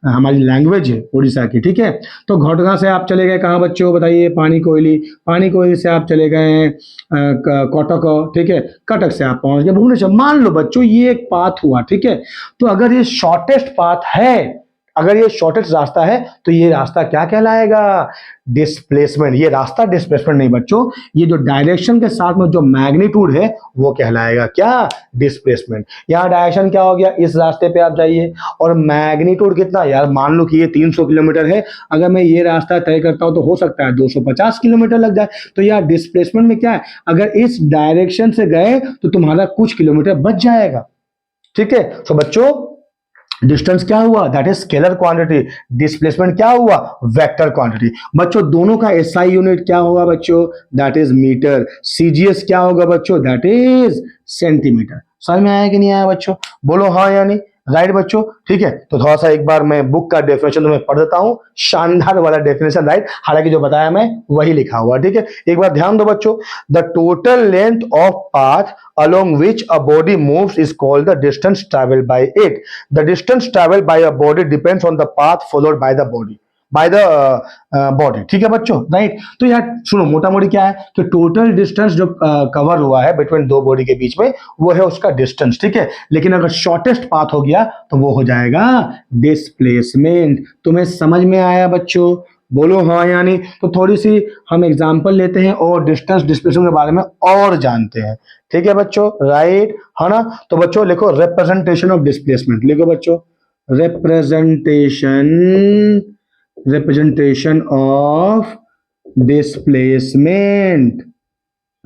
हमारी लैंग्वेज है उड़ीसा की, ठीक है। तो घाटगां से आप चले गए कहाँ बच्चों बताइए, पानी कोयली, पानी कोयली से आप चले गए कटक, ठीक है, कटक से आप पहुंच गए भुवनेश्वर। मान लो बच्चों ये एक पाथ हुआ, ठीक है। तो अगर ये शॉर्टेस्ट पाथ है, अगर ये शॉर्टेस्ट रास्ता है तो ये रास्ता क्या कहलाएगा, डिस्प्लेसमेंट। ये रास्ता डिस्प्लेसमेंट नहीं बच्चों, ये जो डायरेक्शन के साथ में जो मैग्नीट्यूड है वो कहलाएगा क्या, डिस्प्लेसमेंट। यहाँ डायरेक्शन क्या हो गया, इस रास्ते पे आप जाइए, और मैग्नीट्यूड कितना यार, मान लो कि ये 300 किलोमीटर है, अगर मैं ये रास्ता तय करता हूं तो हो सकता है 250 किलोमीटर लग जाए। तो यार डिस्प्लेसमेंट में क्या है, अगर इस डायरेक्शन से गए तो तुम्हारा कुछ किलोमीटर बच जाएगा, ठीक है। तो बच्चों डिस्टेंस क्या हुआ, that is scalar quantity. Displacement क्या हुआ, वेक्टर क्वांटिटी। बच्चों दोनों का एसआई यूनिट क्या होगा बच्चों, दैट इज मीटर। सीजीएस क्या होगा बच्चों, दैट इज सेंटीमीटर। समझ में आया कि नहीं आया बच्चों, बोलो हाँ या नहीं, राइट बच्चों, ठीक है। तो थोड़ा सा एक बार मैं बुक का डेफिनेशन तुम्हें पढ़ देता हूं, शानदार वाला डेफिनेशन, राइट, हालांकि जो बताया मैं वही लिखा हुआ, ठीक है। एक बार ध्यान दो बच्चों, the total length of path along which a body moves is called the distance traveled by it. The distance traveled by a body depends on the path followed by the body. By the body, ठीक है बच्चों, right. तो यार सुनो, मोटा मोटी क्या है कि टोटल डिस्टेंस जो कवर हुआ है बिटवीन दो बॉडी के बीच में वो है उसका डिस्टेंस, ठीक है। लेकिन अगर शॉर्टेस्ट पाथ हो गया तो वो हो जाएगा डिस्प्लेसमेंट। तुम्हें समझ में आया बच्चों, बोलो हाँ या नहीं। तो थोड़ी सी हम एग्जांपल लेते हैं और डिस्टेंस डिस्प्लेसमेंट के बारे में और जानते हैं, ठीक है बच्चों, राइट है ना। तो बच्चों लिखो रिप्रेजेंटेशन ऑफ डिस्प्लेसमेंट, लिखो बच्चों रिप्रेजेंटेशन ऑफ डिस्प्लेसमेंट,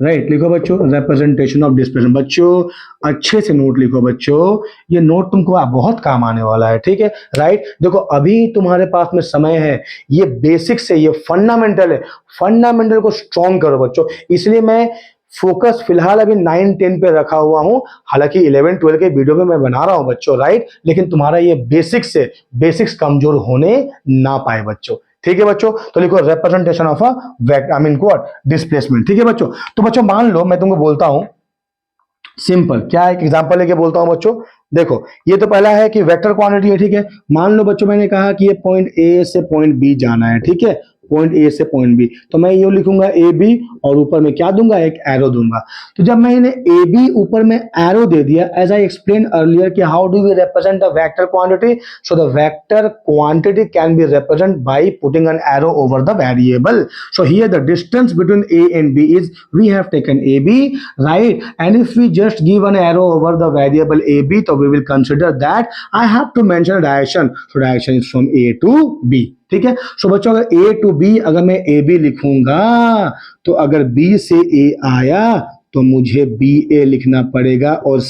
राइट लिखो बच्चों, रिप्रेजेंटेशन ऑफ डिस्प्लेसमेंट। बच्चों अच्छे से नोट लिखो बच्चों, ये नोट तुमको बहुत काम आने वाला है, ठीक है। राइट देखो अभी तुम्हारे पास में समय है, ये बेसिक्स है, ये फंडामेंटल है, फंडामेंटल को स्ट्रॉन्ग करो बच्चों। इसलिए मैं फोकस फिलहाल अभी 9-10 पे रखा हुआ हूं, हालांकि 11-12 के वीडियो में मैं बना रहा हूं बच्चों, राइट। लेकिन तुम्हारा ये बेसिक्स है, बेसिक्स कमजोर होने ना पाए बच्चों, ठीक है बच्चों। तो लिखो representation of a vector, I mean what, displacement, ठीक है बच्चों। तो बच्चों मान लो मैं तुमको बोलता हूं सिंपल, क्या एक एग्जांपल लेके बोलता हूं बच्चों। देखो ये तो पहला है कि वेक्टर क्वांटिटी है, ठीक है। मान लो बच्चों मैंने कहा कि ये पॉइंट ए से पॉइंट बी जाना है, ठीक है, पॉइंट ए से पॉइंट बी, तो मैं ये लिखूंगा ए बी और ऊपर में क्या दूंगा, एक एरो दूंगा। तो जब मैंने ए बी ऊपर में एरो दे दिया, एज आई एक्सप्लेन अर्लियर कि how do we represent the vector quantity, so the vector quantity can be represented by putting an arrow over the variable. So here the distance between A and B is, we have taken AB, right? And if we just give an arrow over the variable AB, so we will consider that I have to mention a direction. So direction is from A to B. ठीक है। सो बच्चों अगर A to B, अगर मैं AB लिखूंगा तो अगर B से A आया तो मुझे बी ए लिखना पड़ेगा और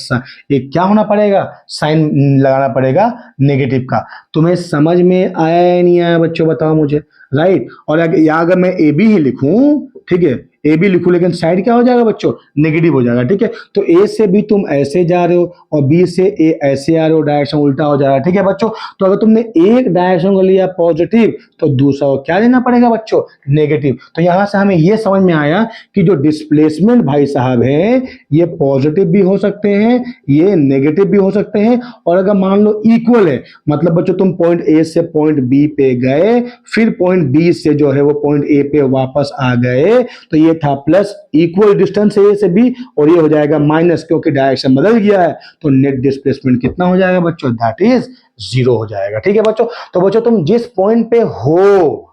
एक क्या होना पड़ेगा, साइन लगाना पड़ेगा नेगेटिव का। तुम्हें समझ में आया या नहीं आया बच्चों, बताओ मुझे, राइट। और अगर मैं ए बी ही लिखूं, ठीक है, ए बी लिखूं, लेकिन साइड क्या हो जाएगा बच्चों, नेगेटिव हो जाएगा, ठीक है। तो ए से बी तुम ऐसे जा रहे हो और बी से ए ऐसे आ रहे हो, डायरेक्शन उल्टा हो जा रहा है, ठीक है बच्चों। तो अगर तुमने एक डायरेक्शन को लिया पॉजिटिव तो दूसरा को क्या लेना पड़ेगा बच्चों, नेगेटिव। तो यहां से हमें यह समझ में आया कि जो डिस्प्लेसमेंट भाई साहब है ये पॉजिटिव भी हो सकते हैं, ये नेगेटिव भी हो सकते हैं। और अगर मान लो इक्वल है, मतलब बच्चों तुम पॉइंट ए से पॉइंट बी पे गए, फिर पॉइंट बी से जो है वो पॉइंट ए पे वापस आ गए, तो ये था प्लस, इक्वल डिस्टेंस है ए से बी, और ये हो जाएगा माइनस क्योंकि डायरेक्शन बदल गया है। तो नेट डिस्प्लेसमेंट कितना हो जाएगा बच्चों, दैट इज 0 हो जाएगा, ठीक है बच्चों। तो बच्चों तुम जिस पॉइंट पे हो,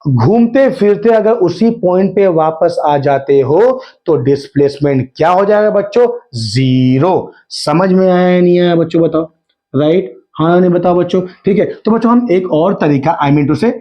घूमते फिरते अगर उसी पॉइंट पे वापस आ जाते हो तो डिस्प्लेसमेंट क्या हो जाएगा बच्चों, 0। समझ में आया नहीं आया बच्चों, बताओ, राइट, हाँ नहीं बताओ बच्चों, ठीक है। तो बच्चों हम एक और तरीका, आई मीन टू से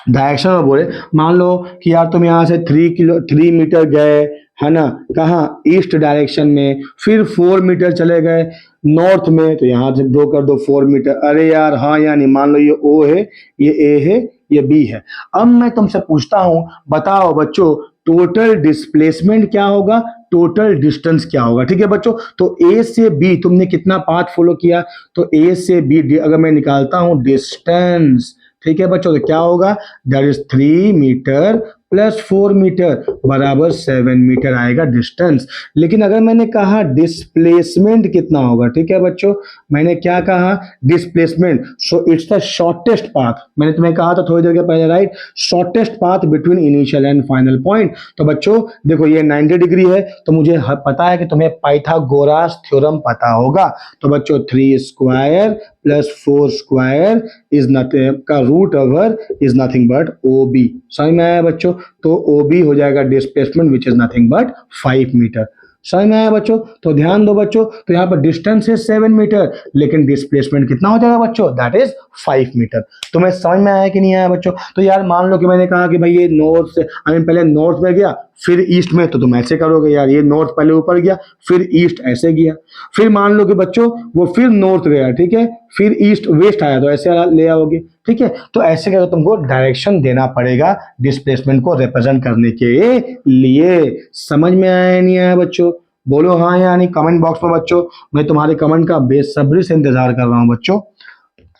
डायरेक्शन में बोले, मान लो कि यार तुम यहां से 3 मीटर गए, है ना, कहाँ, ईस्ट डायरेक्शन में, फिर 4 मीटर चले गए नॉर्थ में, तो यहां से ड्रॉ कर दो 4 मीटर। अरे यार हाँ या नहीं, मान लो ये ओ है, ये ए है, ये बी है। अब मैं तुमसे पूछता हूं, बताओ बच्चों टोटल डिस्प्लेसमेंट क्या होगा, टोटल डिस्टेंस क्या होगा, ठीक है बच्चों। तो ए से बी तुमने कितना पाथ फॉलो किया, तो ए से बी अगर मैं निकालता हूं डिस्टेंस, ठीक है बच्चों, तो क्या होगा, that is 3 metre plus 4 metre बराबर 7 मीटर आएगा डिस्टेंस। लेकिन अगर मैंने कहा डिस्प्लेसमेंट कितना होगा, ठीक है बच्चों, मैंने क्या कहा, displacement, so it's the shortest path, मैंने तुम्हें कहा था थोड़ी देर के पहले, right, shortest path between initial and final point. तो बच्चों देखो ये 90 डिग्री है, तो मुझे पता है कि तुम्हें पाइथागोरस थ्योरम पता होगा। तो बच्चों 3 square plus 4 square is nothing का root over is nothing but O B. समझ में आया बच्चों, तो ओ बी हो जाएगा displacement which is nothing but 5 metre. समझ में आया बच्चों, तो ध्यान दो बच्चों, तो यहाँ पर डिस्टेंस है 7 मीटर, लेकिन डिस्प्लेसमेंट कितना हो जाएगा बच्चों, दैट इज 5 मीटर। तुम्हें समझ में आया कि नहीं आया बच्चों। तो यार मान लो कि मैंने कहा कि भाई ये नॉर्थ से, आई मीन पहले नॉर्थ में गया फिर ईस्ट में, तो तुम ऐसे करोगे यार, ये नॉर्थ पहले ऊपर गया फिर ईस्ट ऐसे गया, फिर मान लो कि बच्चों वो फिर नॉर्थ गया, ठीक है, फिर ईस्ट वेस्ट आया तो ऐसे ले आओगे, ठीक है। तो ऐसे करके तुमको डायरेक्शन देना पड़ेगा डिस्प्लेसमेंट को रिप्रेजेंट करने के लिए। समझ में आया नहीं आया बच्चों, बोलो हाँ या नहीं कमेंट बॉक्स में बच्चों, मैं तुम्हारे कमेंट का बेसब्री से इंतजार कर रहा हूं बच्चों,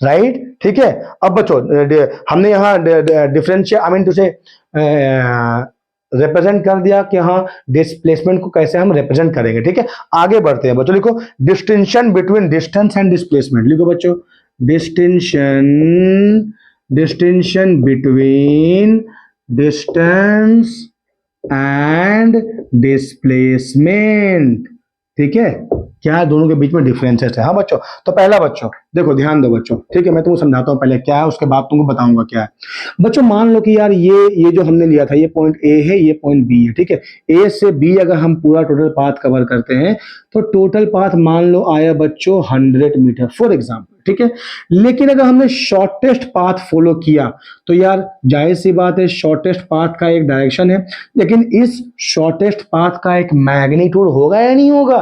राइट, ठीक है। अब बच्चों हमने यहाँ डिफरेंशियल, आई मीन टू से रिप्रेजेंट कर दिया कि हाँ डिस्प्लेसमेंट को कैसे हम रिप्रेजेंट करेंगे, ठीक है। आगे बढ़ते हैं बच्चों, लिखो distinction between distance and displacement. लिखो बच्चों distinction between distance and displacement, ठीक है, क्या दोनों के बीच में डिफरेंसेस है। हाँ बच्चों, तो पहला बच्चों देखो ध्यान दो बच्चों, ठीक है, मैं तुमको समझाता हूँ पहले क्या है, उसके बाद तुमको बताऊंगा क्या है। बच्चों मान लो कि यार ये जो हमने लिया था, ये पॉइंट ए है, ये पॉइंट बी है, ठीक है। ए से बी अगर हम पूरा टोटल पाथ कवर करते हैं तो टोटल पाथ मान लो आया बच्चों 100 मीटर फॉर एग्जाम्पल, ठीक है। लेकिन अगर हमने शॉर्टेस्ट पाथ फॉलो किया तो यार जाहिर सी बात है शॉर्टेस्ट पाथ का एक डायरेक्शन है, लेकिन इस शॉर्टेस्ट पाथ का एक मैग्नीट्यूड होगा या नहीं होगा?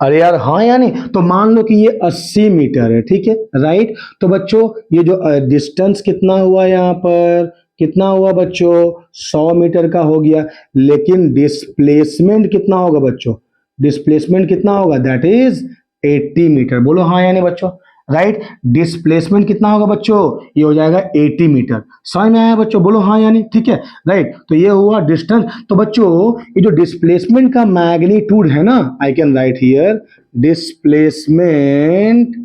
अरे यार हाँ या नहीं? तो मान लो कि ये 80 मीटर है, ठीक है, राइट। तो बच्चों ये जो डिस्टेंस कितना हुआ यहाँ पर, कितना हुआ बच्चों? 100 मीटर का हो गया। लेकिन डिस्प्लेसमेंट कितना होगा बच्चों? डिस्प्लेसमेंट कितना होगा? That is 80 metre. बोलो हाँ या नहीं बच्चों? राइट। डिस्प्लेसमेंट कितना होगा बच्चों? ये हो जाएगा 80 मीटर। समझ में आया बच्चों? बोलो हाँ या नहीं? ठीक है, राइट। तो ये हुआ डिस्टेंस। तो बच्चों ये जो डिस्प्लेसमेंट का मैग्नीट्यूड है ना, आई कैन राइट हियर डिस्प्लेसमेंट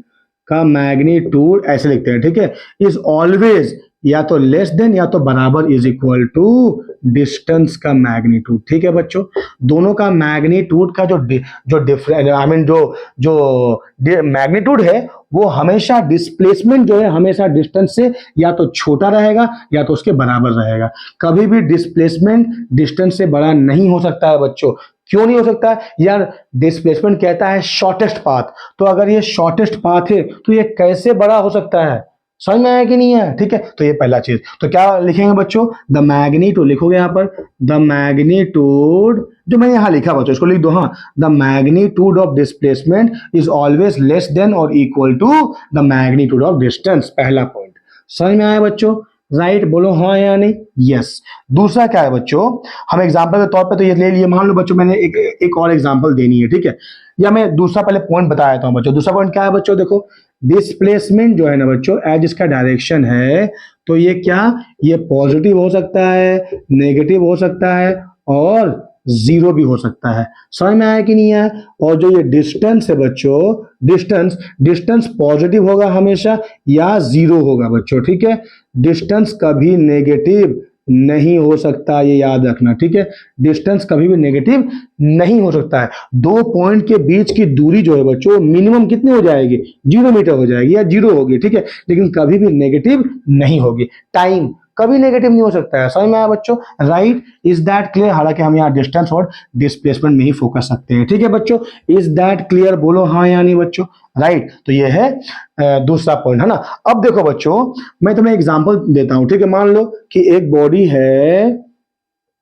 का मैग्नीट्यूड ऐसे लिखते हैं, ठीक है, इज ऑलवेज या तो लेस देन या तो बराबर इज इक्वल टू डिस्टेंस का मैग्नीट्यूड। ठीक है बच्चों, दोनों का मैग्नीट्यूड का जो डिफरेंस आई मीन जो मैग्नीट्यूड है वो हमेशा डिस्प्लेसमेंट जो है हमेशा डिस्टेंस से या तो छोटा रहेगा या तो उसके बराबर रहेगा। कभी भी डिस्प्लेसमेंट डिस्टेंस से बड़ा नहीं हो सकता है बच्चों। क्यों नहीं हो सकता है यार? डिस्प्लेसमेंट कहता है शॉर्टेस्ट पाथ, तो अगर ये शॉर्टेस्ट पाथ है तो ये कैसे बड़ा हो सकता है? समझ में आया कि नहीं है? ठीक है, तो ये पहला चीज। तो क्या लिखेंगे बच्चों? द मैग्नीट्यूड लिखोगे यहां पर, द मैग्नीट्यूड जो मैंने यहां लिखा बच्चों इसको लिख दो। हाँ, the magnitude of displacement is always less than और equal to the magnitude of distance. पहला पॉइंट समझ में आया बच्चों? राइट, बोलो हाँ या नहीं? यस। दूसरा क्या है बच्चों? हम एग्जांपल के तौर पे तो ये ले लिए, मान लो बच्चों मैंने एक और एग्जांपल देनी है, ठीक है, या मैं दूसरा पहले पॉइंट बता देता हूं बच्चों। दूसरा पॉइंट क्या है बच्चों? देखो डिस्प्लेसमेंट जो है ना बच्चों, एज इसका डायरेक्शन है तो ये क्या, ये पॉजिटिव हो सकता है, नेगेटिव हो सकता है और जीरो भी हो सकता है। समझ में आया कि नहीं आया? और जो ये डिस्टेंस है बच्चों, डिस्टेंस पॉजिटिव होगा हमेशा या जीरो होगा बच्चों, ठीक है। डिस्टेंस कभी नेगेटिव नहीं हो सकता, ये याद रखना, ठीक है। डिस्टेंस कभी भी नेगेटिव नहीं हो सकता है। दो पॉइंट के बीच की दूरी जो है बच्चों मिनिमम कितनी हो जाएगी? 0 मीटर हो जाएगी या 0 होगी, ठीक है, लेकिन कभी भी नेगेटिव नहीं होगी। टाइम कभी नेगेटिव नहीं हो सकता है। समझ में आया बच्चों? Right, is that clear? हालांकि हम यहाँ डिस्टेंस और डिस्प्लेसमेंट में ही फोकस रखते हैं, ठीक है बच्चों। Is that clear? बोलो हाँ या नहीं बच्चों? राइट, तो ये है दूसरा पॉइंट, है ना। अब देखो बच्चों मैं तुम्हें एग्जांपल देता हूं, ठीक है। मान लो कि एक बॉडी है,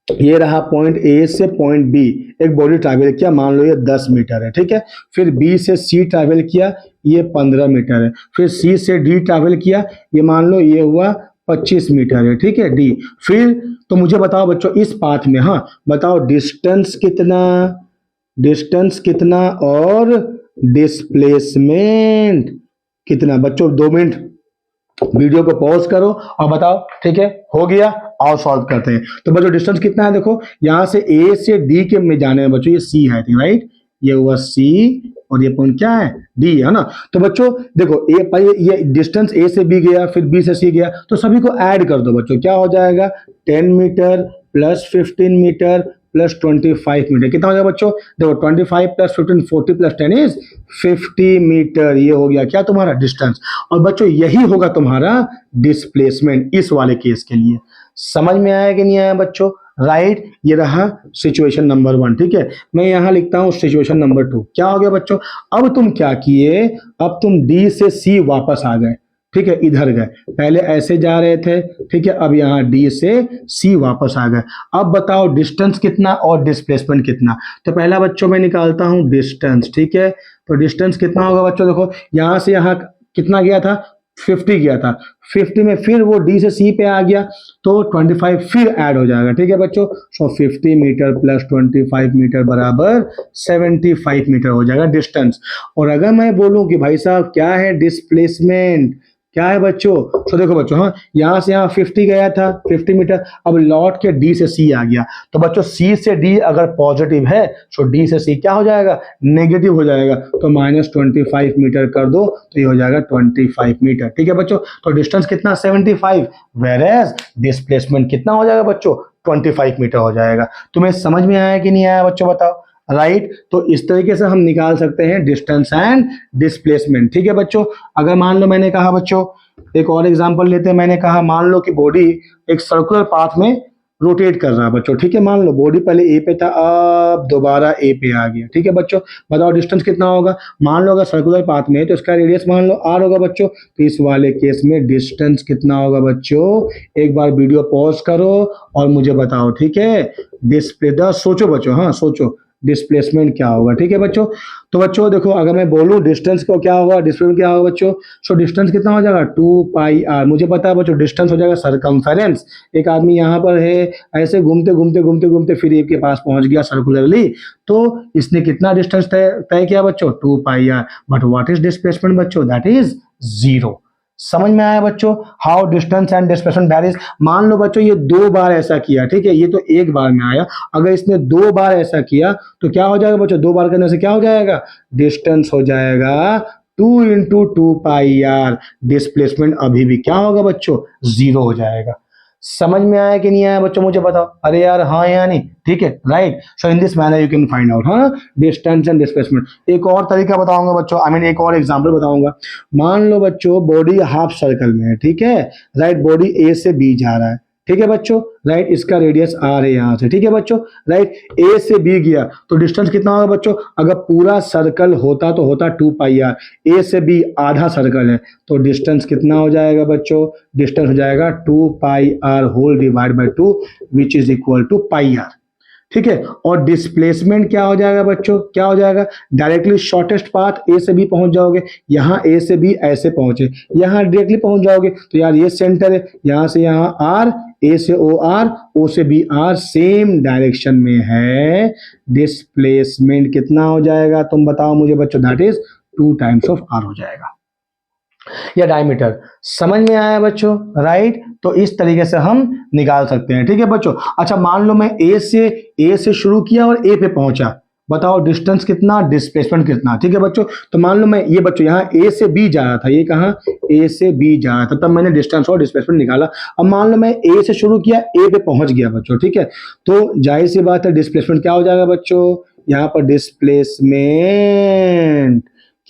ये रहा पॉइंट ए से पॉइंट बी, एक बॉडी ट्रैवल किया, मान लो ये 10 मीटर है, ठीक है। फिर बी से सी ट्रैवल किया, ये 15 मीटर है। फिर सी से डी ट्रैवल किया, ये मान लो ये हुआ 25 मीटर है, ठीक है, डी। फिर तो मुझे बताओ बच्चों इस पाथ में, हाँ बताओ डिस्टेंस कितना और डिस्प्लेसमेंट कितना? बच्चों 2 मिनट वीडियो को पॉज करो और बताओ, ठीक है, हो गया? आओ सॉल्व करते हैं। तो बच्चों डिस्टेंस कितना है? देखो यहां से ए से डी के में जाने में बच्चों ये सी है, राइट, ये हुआ सी और ये पॉइंट क्या है? डी, है ना। तो बच्चों देखो ये डिस्टेंस ए से बी गया, फिर बी से सी गया, तो सभी को ऐड कर दो बच्चों। क्या हो जाएगा? 10 metre plus 15 metre plus 25 metre. कितना हो जाएगा बच्चों? देखो 25 प्लस 15 40 प्लस 10 इज 50 मीटर। ये हो गया क्या तुम्हारा? डिस्टेंस। और बच्चों यही होगा तुम्हारा डिस्प्लेसमेंट इस वाले केस के लिए। समझ में आया कि नहीं आया बच्चों? राइट, ये रहा सिचुएशन नंबर 1, ठीक है। मैं यहां लिखता हूं सिचुएशन नंबर 2। क्या हो गया बच्चों? अब तुम क्या किए, अब तुम डी से सी वापस आ गए, ठीक है, इधर गए। पहले ऐसे जा रहे थे, ठीक है, अब यहां डी से सी वापस आ गए। अब बताओ डिस्टेंस कितना और डिस्प्लेसमेंट कितना? तो पहला बच्चों मैं निकालता हूं डिस्टेंस, ठीक है। तो डिस्टेंस कितना होगा बच्चों? देखो यहां से यहां कितना गया था? 50 गया था। 50 में फिर वो डी से सी पे आ गया तो 25 फिर ऐड हो जाएगा, ठीक है बच्चों। सो 50 मीटर प्लस 25 मीटर बराबर 75 मीटर हो जाएगा डिस्टेंस। और अगर मैं बोलूं कि भाई साहब क्या है डिस्प्लेसमेंट, क्या है बच्चों? तो देखो बच्चों, हाँ यहां से यहां 50 गया था 50 मीटर, अब लौट के डी से सी आ गया। तो बच्चों सी से डी अगर पॉजिटिव है तो डी से सी क्या हो जाएगा? नेगेटिव हो जाएगा। तो -25 मीटर कर दो तो ये हो जाएगा 25 मीटर, ठीक है बच्चों। तो डिस्टेंस कितना? 75, वेर एज डिस्प्लेसमेंट कितना हो जाएगा बच्चों? 25 मीटर हो जाएगा। तुम्हें समझ में आया कि नहीं आया बच्चों? बताओ। राइट, तो इस तरीके से हम निकाल सकते हैं डिस्टेंस एंड डिस्प्लेसमेंट, ठीक है बच्चों। अगर मान लो मैंने कहा बच्चों एक और एग्जांपल लेते हैं, मैंने कहा मान लो कि बॉडी एक सर्कुलर पाथ में रोटेट कर रहा है बच्चों, ठीक है। मान लो बॉडी पहले ए पे था, अब दोबारा ए पे आ गया, ठीक है बच्चों। बताओ डिस्टेंस कितना होगा। मान लो अगर सर्कुलर पाथ में है तो इसका रेडियस मान लो आर होगा बच्चों, तो इस वाले केस में डिस्टेंस कितना होगा बच्चों। एक बार वीडियो पॉज करो और मुझे बताओ, ठीक है। सोचो बच्चों, हाँ सोचो डिस्प्लेसमेंट क्या होगा, ठीक है बच्चों। तो बच्चों देखो, अगर मैं बोलूं डिस्टेंस को क्या होगा, डिस्प्लेसमेंट क्या होगा बच्चों। सो डिस्टेंस कितना हो जाएगा 2 पाई आर। मुझे पता है बच्चों डिस्टेंस हो जाएगा सरकमफेरेंस। एक आदमी यहाँ पर है, ऐसे घूमते घूमते घूमते घूमते फिर ए के पास पहुंच गया सर्कुलरली, तो इसने कितना डिस्टेंस तय तय किया बच्चों 2 pi R. But what is displacement बच्चों, दैट इज 0। समझ में आया बच्चों how distance and displacement varies. मान लो बच्चों ये 2 बार ऐसा किया, ठीक है, ये तो एक बार में आया। अगर इसने 2 बार ऐसा किया तो क्या हो जाएगा बच्चों, 2 बार करने से क्या हो जाएगा, डिस्टेंस हो जाएगा 2 × 2 पाई आर। डिस्प्लेसमेंट अभी भी क्या होगा बच्चों, 0 हो जाएगा। समझ में आया कि नहीं आया बच्चों, मुझे बताओ। अरे यार हाँ या नहीं, ठीक है right. So in this manner you can find out हाँ डिस्टेंस एंड डिस्प्लेसमेंट। एक और तरीका बताऊंगा बच्चों, आई मीन एक और एग्जांपल बताऊंगा। मान लो बच्चों बॉडी हाफ सर्कल में है, ठीक है राइट। बॉडी ए से बी जा रहा है, ठीक है बच्चों राइट। इसका रेडियस आर है यहाँ से, ठीक है बच्चों राइट। ए से बी गया तो डिस्टेंस कितना होगा बच्चों। अगर पूरा सर्कल होता तो होता 2 पाई आर। ए से बी आधा सर्कल है तो डिस्टेंस कितना हो जाएगा बच्चों, डिस्टेंस हो जाएगा 2 pi R whole divide by 2 which is equal to pi R, ठीक है। और डिस्प्लेसमेंट क्या हो जाएगा बच्चों, क्या हो जाएगा, डायरेक्टली शॉर्टेस्ट पाथ ए से बी पहुंच जाओगे। यहाँ ए से बी ऐसे पहुंचे, यहाँ डायरेक्टली पहुंच जाओगे तो यार ये सेंटर है, यहाँ से यहाँ आर, ए से ओ आर, ओ से बी आर, सेम डायरेक्शन में है। डिस्प्लेसमेंट कितना हो जाएगा तुम बताओ मुझे बच्चों, that is 2 times of R हो जाएगा, या डायमीटर। समझ में आया बच्चों राइट। तो इस तरीके से हम निकाल सकते हैं, ठीक है बच्चों। अच्छा मान लो मैं ए से शुरू किया और ए पे पहुंचा, बताओ डिस्टेंस कितना, डिस्प्लेसमेंट कितना, ठीक है बच्चों। तो मान लो मैं ये बच्चों यहाँ ए से बी जा रहा था, ये कहाँ ए से बी जा रहा था, तब मैंने डिस्टेंस और डिस्प्लेसमेंट निकाला। अब मान लो मैं ए से शुरू किया, ए पे पहुंच गया बच्चों, ठीक है। तो जाहिर सी बात है डिस्प्लेसमेंट क्या हो जाएगा बच्चों, यहाँ पर डिस्प्लेसमेंट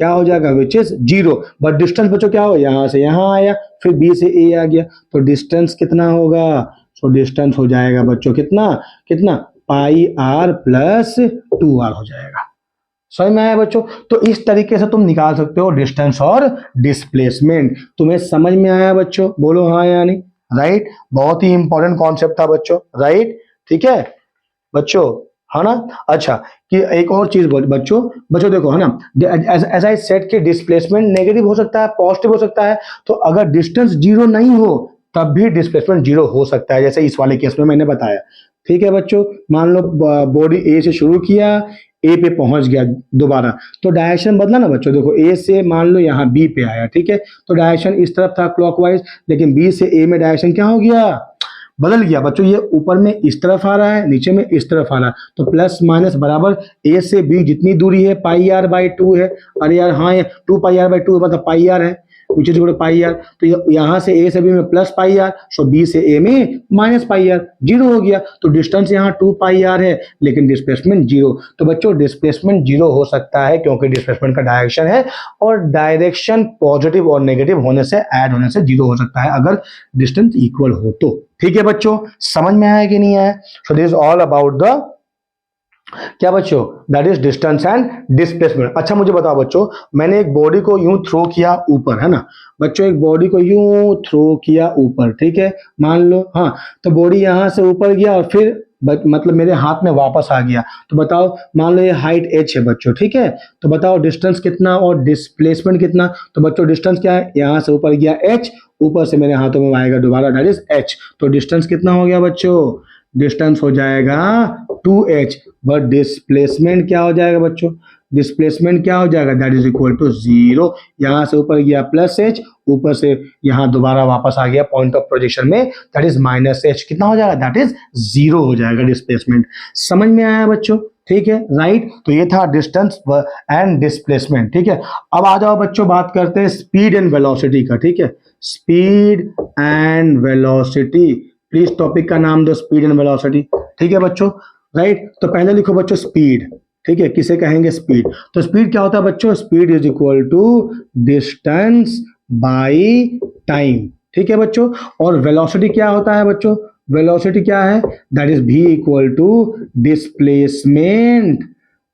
क्या हो जाएगा, विच इज 0। बट डिस्टेंस बच्चों क्या हो, यहां से यहां आया, फिर बी से ए आ गया, तो डिस्टेंस कितना होगा। सो डिस्टेंस हो जाएगा बच्चों कितना, कितना पाई आर प्लस 2 आर हो जाएगा। समझ में आया बच्चों। तो इस तरीके से तुम निकाल सकते हो डिस्टेंस और डिस्प्लेसमेंट। तुम्हें समझ में आया बच्चों, बोलो हाँ या नहीं राइट। बहुत ही इंपॉर्टेंट कॉन्सेप्ट था बच्चों राइट, ठीक है बच्चों, है ना। अच्छा कि एक और चीज बच्चों बच्चों देखो है ना, एज आई सेड कि डिस्प्लेसमेंट नेगेटिव हो सकता है, पॉजिटिव हो सकता है। तो अगर डिस्टेंस 0 नहीं हो तब भी डिस्प्लेसमेंट 0 हो सकता है, जैसे इस वाले केस में मैंने बताया, ठीक है बच्चों। मान लो बॉडी ए से शुरू किया, ए पे पहुंच गया दोबारा, तो डायरेक्शन बदला ना बच्चों। देखो ए से मान लो यहाँ बी पे आया, ठीक है, तो डायरेक्शन इस तरफ था क्लॉकवाइज, लेकिन बी से ए में डायरेक्शन क्या हो गया, बदल गया बच्चों। ये ऊपर में इस तरफ आ रहा है, नीचे में इस तरफ आ रहा है, तो प्लस माइनस बराबर ए से बी जितनी दूरी है पाई आर बाई 2 है। अरे यार हाँ, ये 2 पाई आर बाई 2 मतलब पाई आर है, which is equal to pi R. तो यहाँ से ए से बी में plus pi R, so B से ए में माइनस पाई आर, 0 हो गया। तो डिस्टेंस यहाँ 2 पाई आर है, लेकिन डिस्प्लेसमेंट 0। तो बच्चों डिस्प्लेसमेंट 0 हो सकता है क्योंकि डिस्प्लेसमेंट का डायरेक्शन है, और डायरेक्शन पॉजिटिव और नेगेटिव होने से, ऐड होने से 0 हो सकता है अगर डिस्टेंस इक्वल हो तो, ठीक है बच्चों। समझ में आया कि नहीं आया। So this is all about the क्या बच्चों, that is distance and displacement. अच्छा मुझे बताओ बच्चों, मैंने एक बॉडी को यूं थ्रो किया ऊपर, है ना बच्चों, एक बॉडी को यूं थ्रो किया ऊपर, ठीक है मान लो, हाँ तो बॉडी यहां से ऊपर गया और फिर मतलब मेरे हाथ में वापस आ गया। तो बताओ मान लो ये हाइट h है बच्चों, ठीक है, तो बताओ डिस्टेंस कितना और डिस्प्लेसमेंट कितना। तो बच्चों डिस्टेंस क्या है, यहां से ऊपर गया h, ऊपर से मेरे हाथों में आएगा दोबारा, दैट इज h। तो डिस्टेंस कितना हो गया बच्चों, डिस्टेंस हो जाएगा 2h। बट डिस्प्लेसमेंट क्या हो जाएगा बच्चों, डिस्प्लेसमेंट क्या हो जाएगा, दैट इज इक्वल टू 0। यहां से ऊपर गया प्लस h, ऊपर से यहां दोबारा वापस आ गया पॉइंट ऑफ प्रोजेक्शन में, दैट इज माइनस h। कितना हो जाएगा, दैट इज 0 हो जाएगा डिस्प्लेसमेंट। समझ में आया बच्चों, ठीक है राइट। तो ये था डिस्टेंस एंड डिस्प्लेसमेंट, ठीक है। अब आ जाओ बच्चों बात करते हैं स्पीड एंड वेलोसिटी का, ठीक है, speed and velocity. Please topic का नाम दो, स्पीड एंड वेलोसिटी, ठीक है बच्चों राइट। तो पहले लिखो बच्चों स्पीड, ठीक है, किसे कहेंगे स्पीड। तो स्पीड क्या होता है बच्चों, speed is equal to distance by time, ठीक है बच्चों। और वेलोसिटी क्या होता है बच्चों, वेलोसिटी क्या है, that is v equal to displacement,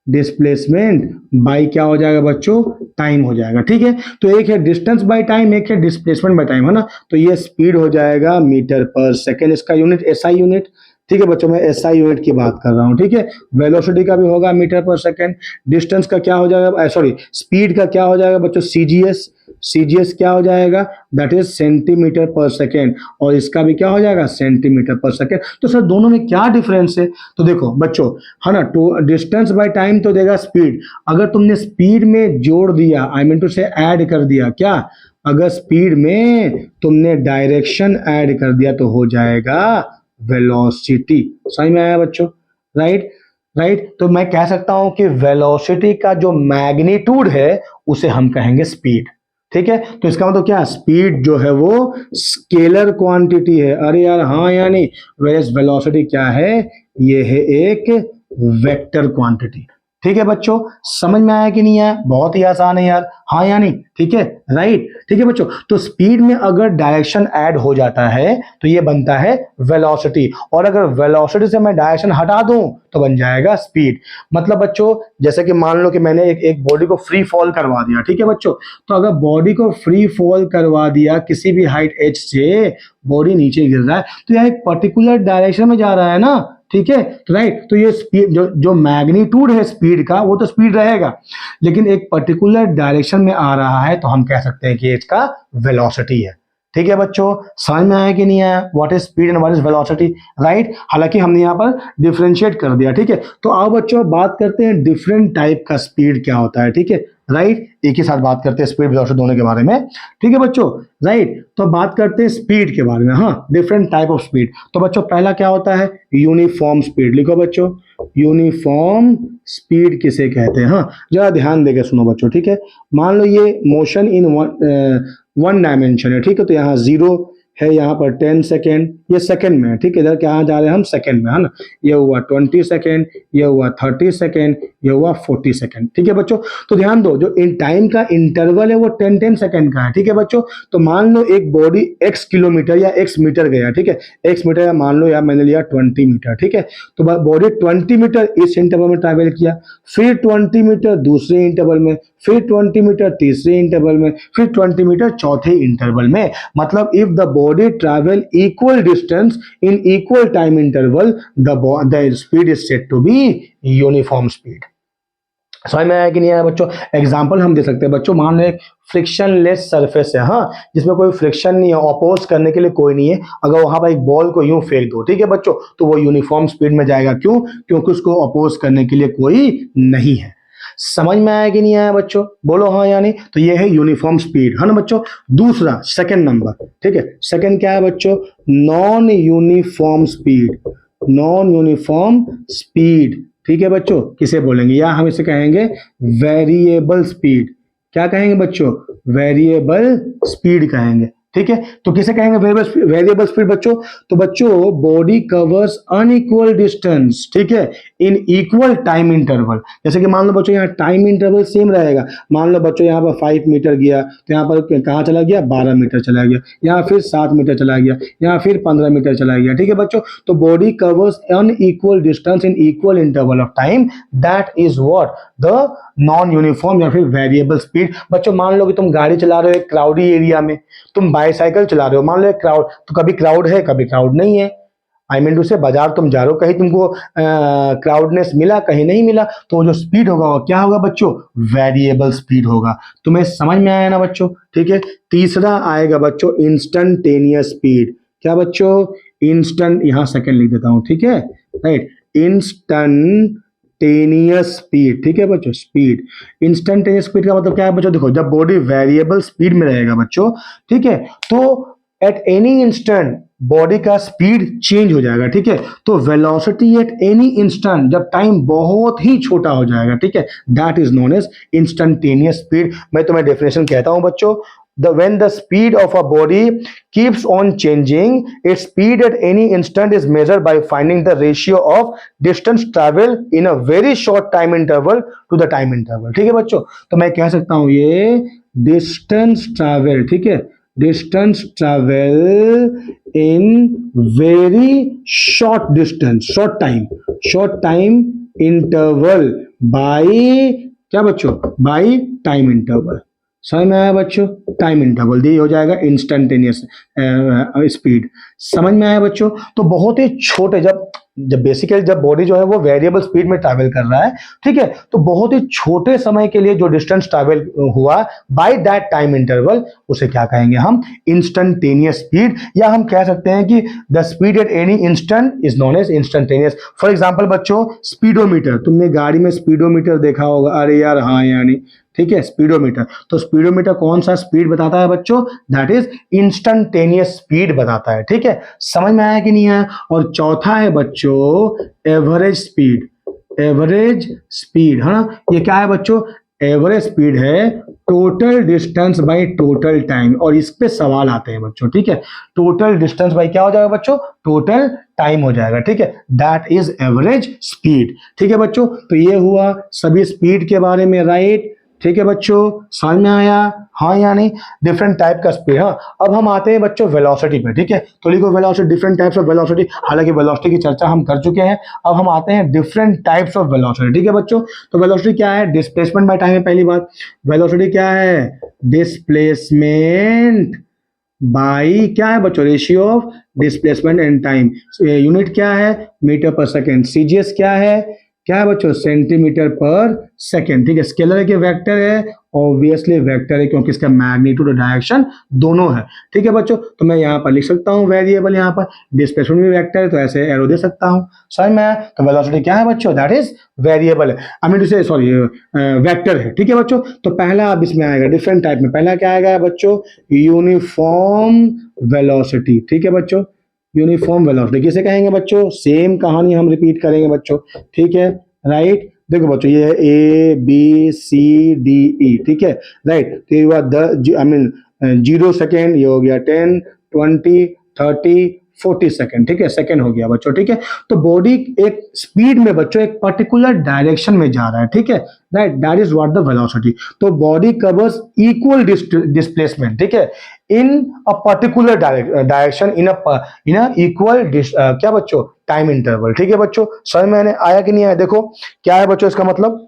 displacement by क्या हो जाएगा बच्चों, टाइम हो जाएगा। ठीक है, तो एक है डिस्टेंस बाय टाइम, एक है डिस्प्लेसमेंट बाय टाइम, है ना। तो ये स्पीड हो जाएगा मीटर पर सेकेंड, इसका यूनिट एसआई यूनिट। ठीक है बच्चों, मैं एसआई यूनिट की बात कर रहा हूँ। ठीक है, वेलोसिटी का भी होगा मीटर पर सेकेंड, डिस्टेंस का क्या हो जाएगा, सॉरी स्पीड का क्या हो जाएगा बच्चों, सीजीएस, सीजीएस क्या हो जाएगा, दैट इज सेंटीमीटर पर सेकेंड, और इसका भी क्या हो जाएगा, सेंटीमीटर पर सेकेंड। तो सर दोनों में क्या डिफरेंस है, तो देखो बच्चों, है ना, तो डिस्टेंस बाय टाइम तो देगा स्पीड, अगर तुमने स्पीड में जोड़ दिया, आई मीन टू से ऐड कर दिया, क्या, अगर स्पीड में तुमने डायरेक्शन ऐड कर दिया तो हो जाएगा वेलोसिटी। समझ में आया बच्चों, राइट, राइट। तो मैं कह सकता हूं कि वेलोसिटी का जो मैग्नीट्यूड है उसे हम कहेंगे स्पीड। ठीक है, तो इसका मतलब क्या, स्पीड जो है वो स्केलर क्वांटिटी है। अरे यार हाँ या नहीं, वेज वेलोसिटी क्या है, ये है एक वेक्टर क्वांटिटी। ठीक है बच्चों, समझ में आया कि नहीं आया, बहुत ही आसान है यार, हाँ या नहीं, ठीक है, राइट। ठीक है बच्चों, तो स्पीड में अगर डायरेक्शन ऐड हो जाता है तो ये बनता है वेलोसिटी, और अगर वेलोसिटी से मैं डायरेक्शन हटा दूं तो बन जाएगा स्पीड। मतलब बच्चों, जैसे कि मान लो कि मैंने एक बॉडी को फ्री फॉल करवा दिया, ठीक है बच्चों, तो अगर बॉडी को फ्री फॉल करवा दिया किसी भी हाइट एच से, बॉडी नीचे गिर रहा है, तो यह एक पर्टिकुलर डायरेक्शन में जा रहा है ना, ठीक है, तो राइट, तो ये स्पीड जो मैग्नीट्यूड है स्पीड का वो तो स्पीड रहेगा, लेकिन एक पर्टिकुलर डायरेक्शन में आ रहा है तो हम कह सकते हैं कि इसका वेलोसिटी है। ठीक है बच्चों, समझ में आया कि नहीं आया, what is speed and what is velocity, right. हालांकि हमने यहाँ पर डिफरेंशिएट कर दिया। ठीक है, तो आओ बच्चों बात करते हैं डिफरेंट टाइप का स्पीड क्या होता है। ठीक है, राइट, एक ही साथ बात करते हैं स्पीड वेलोसिटी दोनों के बारे में। ठीक है बच्चों, राइट, तो बात करते हैं स्पीड के बारे में, हाँ, डिफरेंट टाइप ऑफ स्पीड। तो बच्चों पहला क्या होता है, यूनिफॉर्म स्पीड। लिखो बच्चों, यूनिफॉर्म स्पीड किसे कहते हैं, हाँ, जरा ध्यान देकर सुनो बच्चों। ठीक है, मान लो ये मोशन इन वन डायमेंशन है, ठीक है, तो यहाँ 0 है, यहाँ पर 10 सेकेंड, ये सेकेंड में है। ठीक है, इधर क्या जा रहे हैं हम, सेकेंड में, है ना, ये हुआ 20 सेकेंड, ये हुआ 30 सेकेंड, ये हुआ 40 सेकेंड। ठीक है बच्चों, तो ध्यान दो, जो इन टाइम का इंटरवल है वो 10-10 सेकेंड का है। ठीक है बच्चों, तो मान लो एक बॉडी x किलोमीटर या x मीटर गया, ठीक है, x मीटर, या मान लो यार मैंने लिया 20 मीटर, ठीक है, तो बॉडी 20 मीटर इस इंटरवल में ट्रैवल किया, फिर 20 मीटर दूसरे इंटरवल में, फिर 20 मीटर तीसरे इंटरवल में, फिर 20 मीटर चौथे इंटरवल में। मतलब if the body travel equal distance in equal time interval, the speed is said to be uniform speed. समझ में आया कि नहीं आया बच्चों, एग्जांपल हम दे सकते हैं बच्चों, मान लो एक फ्रिक्शनलेस सरफेस है, हाँ, जिसमें कोई फ्रिक्शन नहीं है, अपोज करने के लिए कोई नहीं है, अगर वहां पर एक बॉल को यूं फेंक दो, ठीक है बच्चों, तो वो यूनिफॉर्म स्पीड में जाएगा। क्यों, क्योंकि उसको अपोज करने के लिए कोई नहीं है। समझ में आया कि नहीं आया बच्चों, बोलो हाँ या नहीं। तो ये है यूनिफॉर्म स्पीड, है ना बच्चों। दूसरा सेकंड नंबर, ठीक है, सेकंड क्या है बच्चों, non uniform speed, non uniform speed. ठीक है बच्चों, किसे बोलेंगे, या हम इसे कहेंगे वेरिएबल स्पीड। क्या कहेंगे बच्चों, वेरिएबल स्पीड कहेंगे। ठीक है, तो किसे कहेंगे वेरिएबल स्पीड बच्चों, तो बच्चों बॉडी कवर्स अनइक्वल डिस्टेंस, ठीक है, इन इक्वल टाइम इंटरवल। जैसे कि मान लो बच्चों यहाँ टाइम इंटरवल सेम रहेगा, मान लो बच्चों यहाँ पर 5 मीटर गया, तो यहाँ पर कहाँ चला गया, 12 मीटर चला गया, यहाँ फिर 7 मीटर चला गया, यहाँ फिर 15 मीटर चला गया। ठीक है बच्चों, तो body covers unequal distance in equal interval of time, that is what, the non uniform या फिर वेरिएबल स्पीड। बच्चों मान लो कि तुम गाड़ी चला रहे हो एक क्राउडी एरिया में, तुम बाईसाइकिल चला रहे हो, मान लो एक क्राउड, तो कभी क्राउड है कभी क्राउड नहीं है। आई मीन टू से बाजार तुम जा रहे हो, कहीं तुमको क्राउडनेस मिला कहीं नहीं मिला, तो जो स्पीड होगा वो क्या होगा बच्चों, वेरिएबल स्पीड होगा। तुम्हें समझ में आया ना बच्चों, ठीक है। तीसरा आएगा बच्चों इंस्टेंटेनियस स्पीड। क्या बच्चों, इंस्टेंट, यहां सेकंड लिख देता हूं, ठीक है, राइट, इंस्टेंटेनियस स्पीड। ठीक है बच्चों, स्पीड, इंस्टेंटेनियस स्पीड का मतलब क्या है बच्चों, देखो जब बॉडी वेरिएबल स्पीड में रहेगा बच्चों, ठीक है, तो एट एनी इंस्टेंट बॉडी का स्पीड चेंज हो जाएगा। ठीक है, तो वेलोसिटी एट एनी इंस्टेंट, जब टाइम बहुत ही छोटा हो जाएगा, ठीक है, that is known as instantaneous speed. मैं तुम्हें डेफिनेशन कहता हूं बच्चों, when the speed of a body keeps on changing, its speed at any instant is measured by finding the ratio of distance travel in a very short time interval to the time interval। ठीक है बच्चों, तो मैं कह सकता हूं ये distance travel, ठीक है, distance travel in very short time interval by क्या बच्चों, बाई टाइम इंटरवल। समझ में आया बच्चों, टाइम इंटरवल ये हो जाएगा इंस्टेंटेनियस स्पीड। समझ में आया बच्चों। तो बहुत ही छोटे, जब बेसिकली जब बॉडी जो है वो वेरिएबल स्पीड में ट्रैवल कर रहा है, ठीक है, तो बहुत ही छोटे समय के लिए जो डिस्टेंस ट्रैवल हुआ बाय दैट टाइम इंटरवल, उसे क्या कहेंगे हम, इंस्टेंटेनियस स्पीड, या हम कह सकते हैं कि the speed at any instant is known as instantaneous. For example बच्चों, स्पीडोमीटर, तुमने गाड़ी में स्पीडोमीटर देखा होगा, अरे यार हाँ यानी, ठीक है, स्पीडोमीटर। तो स्पीडोमीटर कौन सा स्पीड बताता है बच्चों, दैट इज इंस्टेंटेनियस स्पीड बताता है, ठीक है। समझ में आया कि नहीं आया। और चौथा है बच्चों एवरेज स्पीड। एवरेज स्पीड है ना, ये क्या है बच्चों, एवरेज स्पीड है total distance by total time. और इस पे सवाल आते हैं बच्चों, ठीक है। टोटल डिस्टेंस बाय क्या हो जाएगा बच्चों, टोटल टाइम हो जाएगा, ठीक है। दैट इज एवरेज स्पीड, ठीक है बच्चों। तो ये हुआ सभी स्पीड के बारे में, राइट, ठीक है बच्चों। समझ में आया, हाँ या नहीं। डिफरेंट टाइप का स्पीड। हाँ, अब हम आते हैं बच्चों वेलोसिटी पे, ठीक है। तो लिखो velocity, different types of velocity. हालांकि वेलोसिटी की चर्चा हम कर चुके हैं, अब हम आते हैं डिफरेंट टाइप्स ऑफ वेलोसिटी, ठीक है बच्चों। तो वेलोसिटी क्या है, डिस्प्लेसमेंट बाय टाइम है पहली बात। वेलोसिटी क्या है, डिस्प्लेसमेंट बाई क्या है बच्चों, ratio of displacement and time. Unit क्या है, मीटर पर सेकेंड। सीजीएस क्या है बच्चों, सेंटीमीटर पर सेकेंड, ठीक है। स्केलर है कि वेक्टर है, ऑब्वियसली वेक्टर है, क्योंकि इसका मैग्नीट्यूड और डायरेक्शन दोनों है, ठीक है बच्चों। तो मैं यहाँ पर लिख सकता हूँ वेरिएबल, यहाँ पर डिस्प्लेसमेंट भी वेक्टर है तो ऐसे एरो दे सकता हूँ। समझ में आया। तो वेलोसिटी क्या है बच्चों, दैट इज वेरिएबल है, आई मीन टू से सॉरी वेक्टर है, ठीक है बच्चों। तो पहला अब इसमें आएगा डिफरेंट टाइप में, पहला क्या आएगा बच्चों, यूनिफॉर्म वेलोसिटी, ठीक है बच्चों। यूनिफॉर्म वेलोसिटी किसे कहेंगे बच्चों, सेम कहानी हम रिपीट करेंगे बच्चों, ठीक है, राइट। देखो बच्चों, ये है A B C D E, ठीक है, राइट। तो ये हुआ आई मीन 0 सेकेंड, ये हो गया 10, 20, 30, 40 सेकेंड, ठीक है, सेकेंड हो गया बच्चों, ठीक है। तो बॉडी एक स्पीड में बच्चों एक पर्टिकुलर डायरेक्शन में जा रहा है, ठीक है, right, that is what the velocity. तो बॉडी कवर्स इक्वल डिस्प्लेसमेंट, ठीक है, in a particular direction in a equal क्या बच्चों, टाइम इंटरवल, ठीक है बच्चों। समझ में आया कि नहीं आया। देखो क्या है बच्चों इसका मतलब,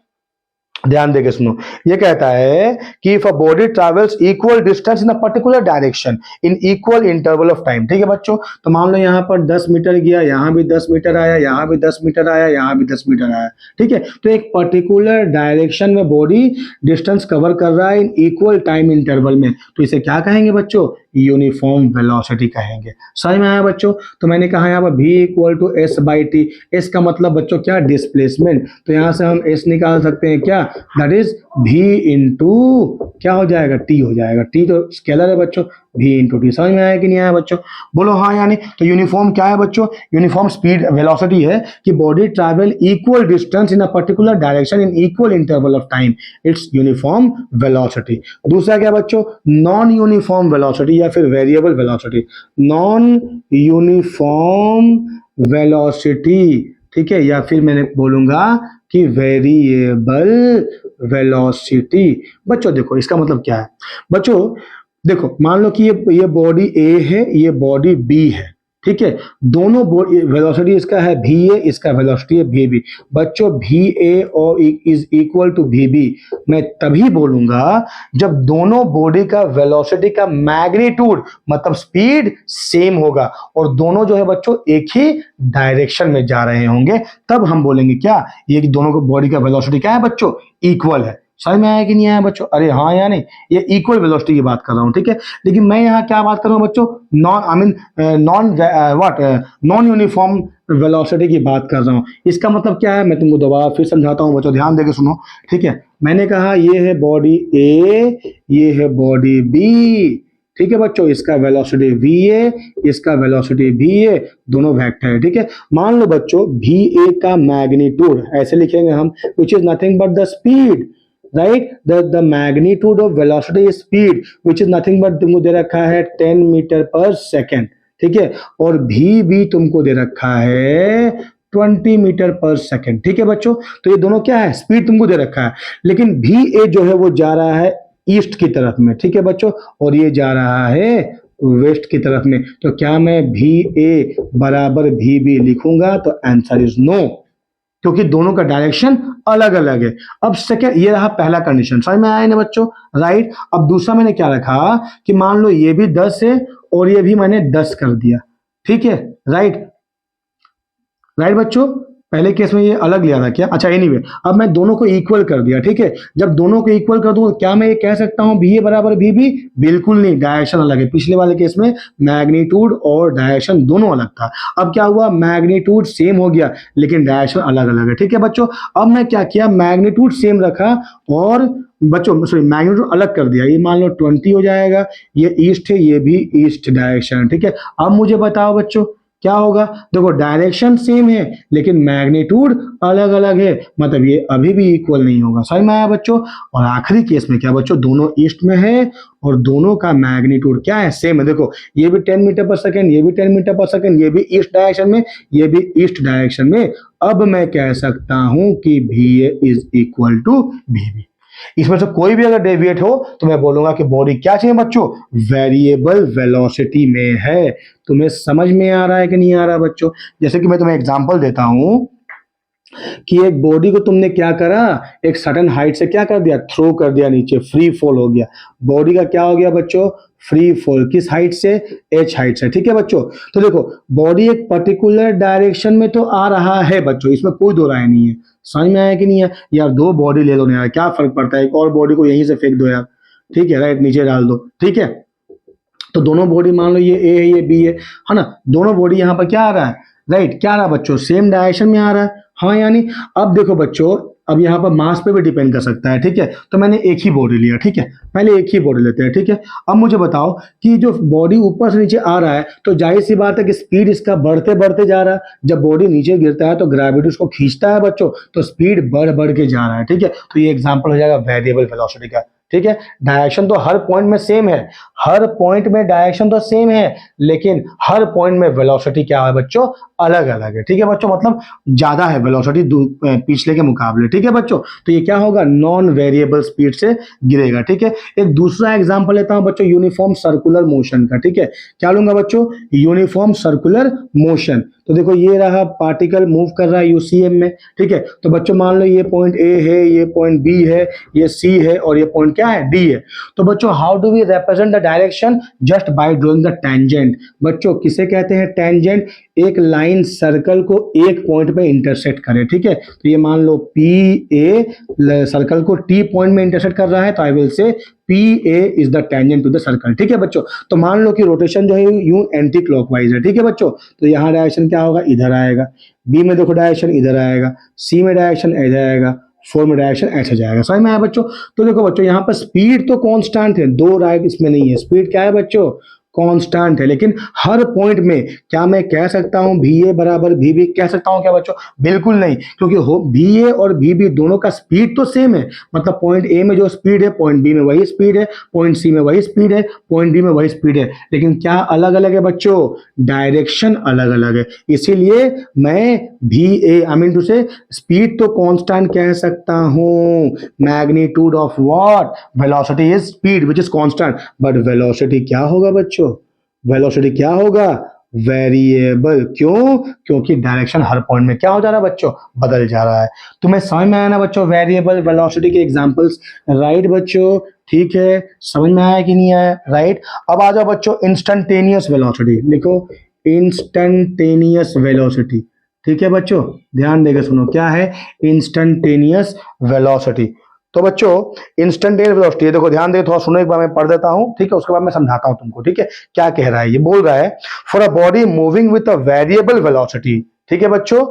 ध्यान देके सुनो। ये कहता है कि if a body travels equal distance in a particular direction in equal interval of time, ठीक है बच्चों। तो मान लो यहाँ पर 10 मीटर गया, यहाँ भी 10 मीटर आया, यहाँ भी 10 मीटर आया, यहाँ भी 10 मीटर आया, ठीक है। तो एक पर्टिकुलर डायरेक्शन में बॉडी डिस्टेंस कवर कर रहा है इन इक्वल टाइम इंटरवल में, तो इसे क्या कहेंगे बच्चों, यूनिफॉर्म वेलोसिटी कहेंगे। समझ में आया बच्चों। तो मैंने कहा यहाँ पर v equal to S by T. S का मतलब बच्चों क्या, डिस्प्लेसमेंट। तो यहाँ से हम एस निकाल सकते हैं क्या, दैट इज v इंटू क्या हो जाएगा, टी हो जाएगा। टी तो स्केलर है बच्चों, v इंटू टी। समझ में आया कि नहीं आया बच्चों, बोलो हाँ या नहीं। तो यूनिफॉर्म क्या है बच्चों, यूनिफॉर्म स्पीड वेलोसिटी है कि body travel equal distance in a particular direction in equal interval of time, it's uniform velocity. दूसरा क्या बच्चों, नॉन यूनिफॉर्म वेलोसिटी या फिर variable velocity. Non uniform velocity, ठीक है, या फिर मैंने बोलूंगा कि वेरिएबल वेलोसिटी। बच्चों देखो इसका मतलब क्या है बच्चों, देखो मान लो कि ये बॉडी ए है, ये बॉडी बी है, ठीक है। दोनों वेलोसिटी इसका है भी ए, इसका वेलोसिटी है भी बी। बच्चों भी ए और इज इक्वल टू भी बी मैं तभी बोलूंगा जब दोनों बॉडी का वेलोसिटी का मैग्नीट्यूड मतलब स्पीड सेम होगा और दोनों जो है बच्चों एक ही डायरेक्शन में जा रहे होंगे, तब हम बोलेंगे क्या, ये कि दोनों बॉडी का वेलोसिटी क्या है बच्चों, इक्वल है। समझ में आया कि नहीं आया बच्चों, अरे हाँ या नहीं, ये इक्वल वेलोसिटी की बात कर रहा हूँ, ठीक है। लेकिन मैं यहाँ क्या बात कर रहा हूँ बच्चों, non I mean non uniform velocity की बात कर रहा हूँ। इसका मतलब क्या है, मैं तुमको दोबारा फिर समझाता हूँ बच्चों, ध्यान देके सुनो, ठीक है। मैंने कहा ये है बॉडी ए, ये है बॉडी बी, ठीक है बच्चों। इसका वेलोसिटी v है, इसका वेलोसिटी v है, दोनों वेक्टर है, ठीक है। मान लो बच्चों va का मैग्नीट्यूड ऐसे लिखेंगे हम, which is nothing but the speed, right, the magnitude of velocity is speed which is nothing but तुमको दे रखा है 10 मीटर पर सेकेंड, ठीक है। और भी तुमको दे रखा है 20 मीटर पर सेकेंड, ठीक है बच्चों। तो ये दोनों क्या है, स्पीड तुमको दे रखा है, लेकिन भी ए जो है वो जा रहा है ईस्ट की तरफ में, ठीक है बच्चों, और ये जा रहा है वेस्ट की तरफ में। तो क्या मैं भी ए बराबर भी बी लिखूंगा? तो आंसर इज नो, क्योंकि दोनों का डायरेक्शन अलग अलग है। अब सेकेंड, ये रहा पहला कंडीशन, समझ में आया ना बच्चों, राइट। अब दूसरा मैंने क्या रखा कि मान लो ये भी 10 है और ये भी मैंने 10 कर दिया, ठीक है, राइट राइट बच्चों। पहले केस में ये अलग लिया था क्या? अच्छा एनीवे, अब मैं दोनों को इक्वल कर दिया, ठीक है। जब दोनों को इक्वल कर दूं तो क्या मैं ये कह सकता हूं भी ए बराबर भी बी? बिल्कुल नहीं, डायरेक्शन अलग है। पिछले वाले केस में मैग्नीट्यूड और डायरेक्शन दोनों अलग था। अब क्या हुआ, मैग्नीट्यूड सेम हो गया लेकिन डायरेक्शन अलग अलग है, ठीक है बच्चों। अब मैं क्या किया, मैग्नीट्यूड सेम रखा और बच्चों सॉरी मैग्नीट्यूड अलग कर दिया। ये मान लो 20 हो जाएगा, ये ईस्ट है, ये भी ईस्ट डायरेक्शन, ठीक है। अब मुझे बताओ बच्चों क्या होगा? देखो डायरेक्शन सेम है लेकिन मैग्नीट्यूड अलग अलग है, मतलब ये अभी भी इक्वल नहीं होगा। समझ में आया बच्चों? और आखिरी केस में क्या बच्चों, दोनों ईस्ट में है और दोनों का मैग्नीट्यूड क्या है, सेम है। देखो ये भी 10 मीटर पर सेकेंड, ये भी 10 मीटर पर सेकेंड, ये भी ईस्ट डायरेक्शन में, ये भी ईस्ट डायरेक्शन में। अब मैं कह सकता हूं कि भी ए इज इक्वल टू भी बी। इसमें से कोई भी अगर डेविएट हो तो मैं बोलूंगा कि बॉडी क्या चाहिए बच्चों, वेरिएबल वेलोसिटी में है। तुम्हें समझ में आ रहा है कि नहीं आ रहा बच्चों? जैसे कि मैं तुम्हें एग्जांपल देता हूं कि एक बॉडी को तुमने क्या करा, एक सडन हाइट से क्या कर दिया, थ्रो कर दिया नीचे, फ्री फॉल हो गया। बॉडी का क्या हो गया बच्चों, फ्री फॉल। किस हाइट से? एच हाइट से, ठीक है बच्चों। तो देखो बॉडी एक पर्टिकुलर डायरेक्शन में तो आ रहा है बच्चों, इसमें कोई दो राय नहीं है। समझ में आया कि नहीं है? यार दो बॉडी ले लो ना यार, क्या फर्क पड़ता है, एक और बॉडी को यहीं से फेंक दो यार, ठीक है, राइट, नीचे डाल दो, ठीक है। तो दोनों बॉडी मान लो ये ए है ये बी है ना, दोनों बॉडी यहाँ पर क्या आ रहा है, राइट, क्या आ रहा है बच्चों, सेम डायरेक्शन में आ रहा है, हाँ यानी। अब देखो बच्चों, अब यहाँ पर मास पे भी डिपेंड कर सकता है, ठीक है। तो मैंने एक ही बॉडी लिया, ठीक है, पहले एक ही बॉडी लेते हैं, ठीक है। अब मुझे बताओ कि जो बॉडी ऊपर से नीचे आ रहा है तो जाहिर सी बात है कि स्पीड इसका बढ़ते बढ़ते जा रहा है। जब बॉडी नीचे गिरता है तो ग्रेविटी उसको खींचता है बच्चों, तो स्पीड बढ़ बढ़ के जा रहा है, ठीक है। तो ये एग्जाम्पल हो जाएगा वेरिएबल वेलोसिटी का, ठीक है। डायरेक्शन तो हर पॉइंट में सेम है, हर पॉइंट में डायरेक्शन तो सेम है लेकिन हर पॉइंट में वेलोसिटी क्या है बच्चों, अलग अलग है, ठीक है बच्चों। मतलब ज्यादा है वेलोसिटी पिछले के मुकाबले, ठीक है बच्चों। तो ये क्या होगा, नॉन वेरिएबल स्पीड से गिरेगा, ठीक है। एक दूसरा एग्जांपल लेता हूं बच्चों, यूनिफॉर्म सर्कुलर मोशन का, ठीक है। क्या लूंगा बच्चों, यूनिफॉर्म सर्कुलर मोशन। तो देखो ये रहा, पार्टिकल मूव कर रहा है यूसीएम में, ठीक है। तो बच्चों मान लो ये पॉइंट ए है, ये पॉइंट बी है, ये सी है और ये पॉइंट क्या है, डी है। तो बच्चों how do we represent the direction, just by drawing the tangent. बच्चों किसे कहते हैं टेंजेंट, एक लाइन सर्कल को एक पॉइंट पे इंटरसेक्ट करे, ठीक है। तो ये मान लो पी ए सर्कल को टी पॉइंट में इंटरसेक्ट कर रहा है, तो I will say P A is the tangent to the circle, ठीक है बच्चों। तो मान लो कि रोटेशन जो है यूं एंटी क्लॉकवाइज है, ठीक है बच्चों। तो यहाँ डायरेक्शन क्या होगा, इधर आएगा, बी में देखो डायरेक्शन इधर आएगा, सी में डायरेक्शन इधर आएगा, फोर में डायरेक्शन ऐसे जाएगा। समझ में आया बच्चों? तो देखो बच्चों यहाँ पर स्पीड तो कांस्टेंट है, दो राय इसमें नहीं है, स्पीड क्या है बच्चों, कांस्टेंट है। लेकिन हर पॉइंट में क्या मैं कह सकता हूं भी ए बराबर भी बी, कह सकता हूं क्या बच्चों, बिल्कुल नहीं, क्योंकि भी ए और भी बी दोनों का स्पीड तो सेम है। मतलब पॉइंट ए में जो स्पीड है पॉइंट बी में वही स्पीड है, पॉइंट सी में वही स्पीड है, पॉइंट डी में वही स्पीड है, लेकिन क्या अलग अलग है बच्चों, डायरेक्शन अलग अलग है। इसीलिए मैं भी ए आई मीन टू से स्पीड तो कांस्टेंट कह सकता हूं, magnitude of what, velocity is speed which is constant, but velocity क्या होगा बच्चों, वेलोसिटी क्या होगा, वेरिएबल। क्यों? क्योंकि डायरेक्शन हर पॉइंट में क्या हो जा रहा है बच्चों, बदल जा रहा है। तुम्हें समझ में आया ना बच्चों वेरिएबल वेलोसिटी के एग्जांपल्स, राइट बच्चों, ठीक है, समझ में आया कि नहीं आया, राइट। अब आ जाओ बच्चों इंस्टेंटेनियस वेलोसिटी, लिखो इंस्टेंटेनियस वेलोसिटी, ठीक है बच्चों, ध्यान देकर सुनो, क्या है इंस्टेंटेनियस वेलोसिटी। तो बच्चों इंस्टेंटेनियस वेलोसिटी, देखो ध्यान दे, थोड़ा सुनो, एक बार मैं पढ़ देता हूं, ठीक है, उसके बाद मैं समझाता हूं तुमको, ठीक है। क्या कह रहा है, ये बोल रहा है for a body moving with a variable velocity, ठीक है बच्चों,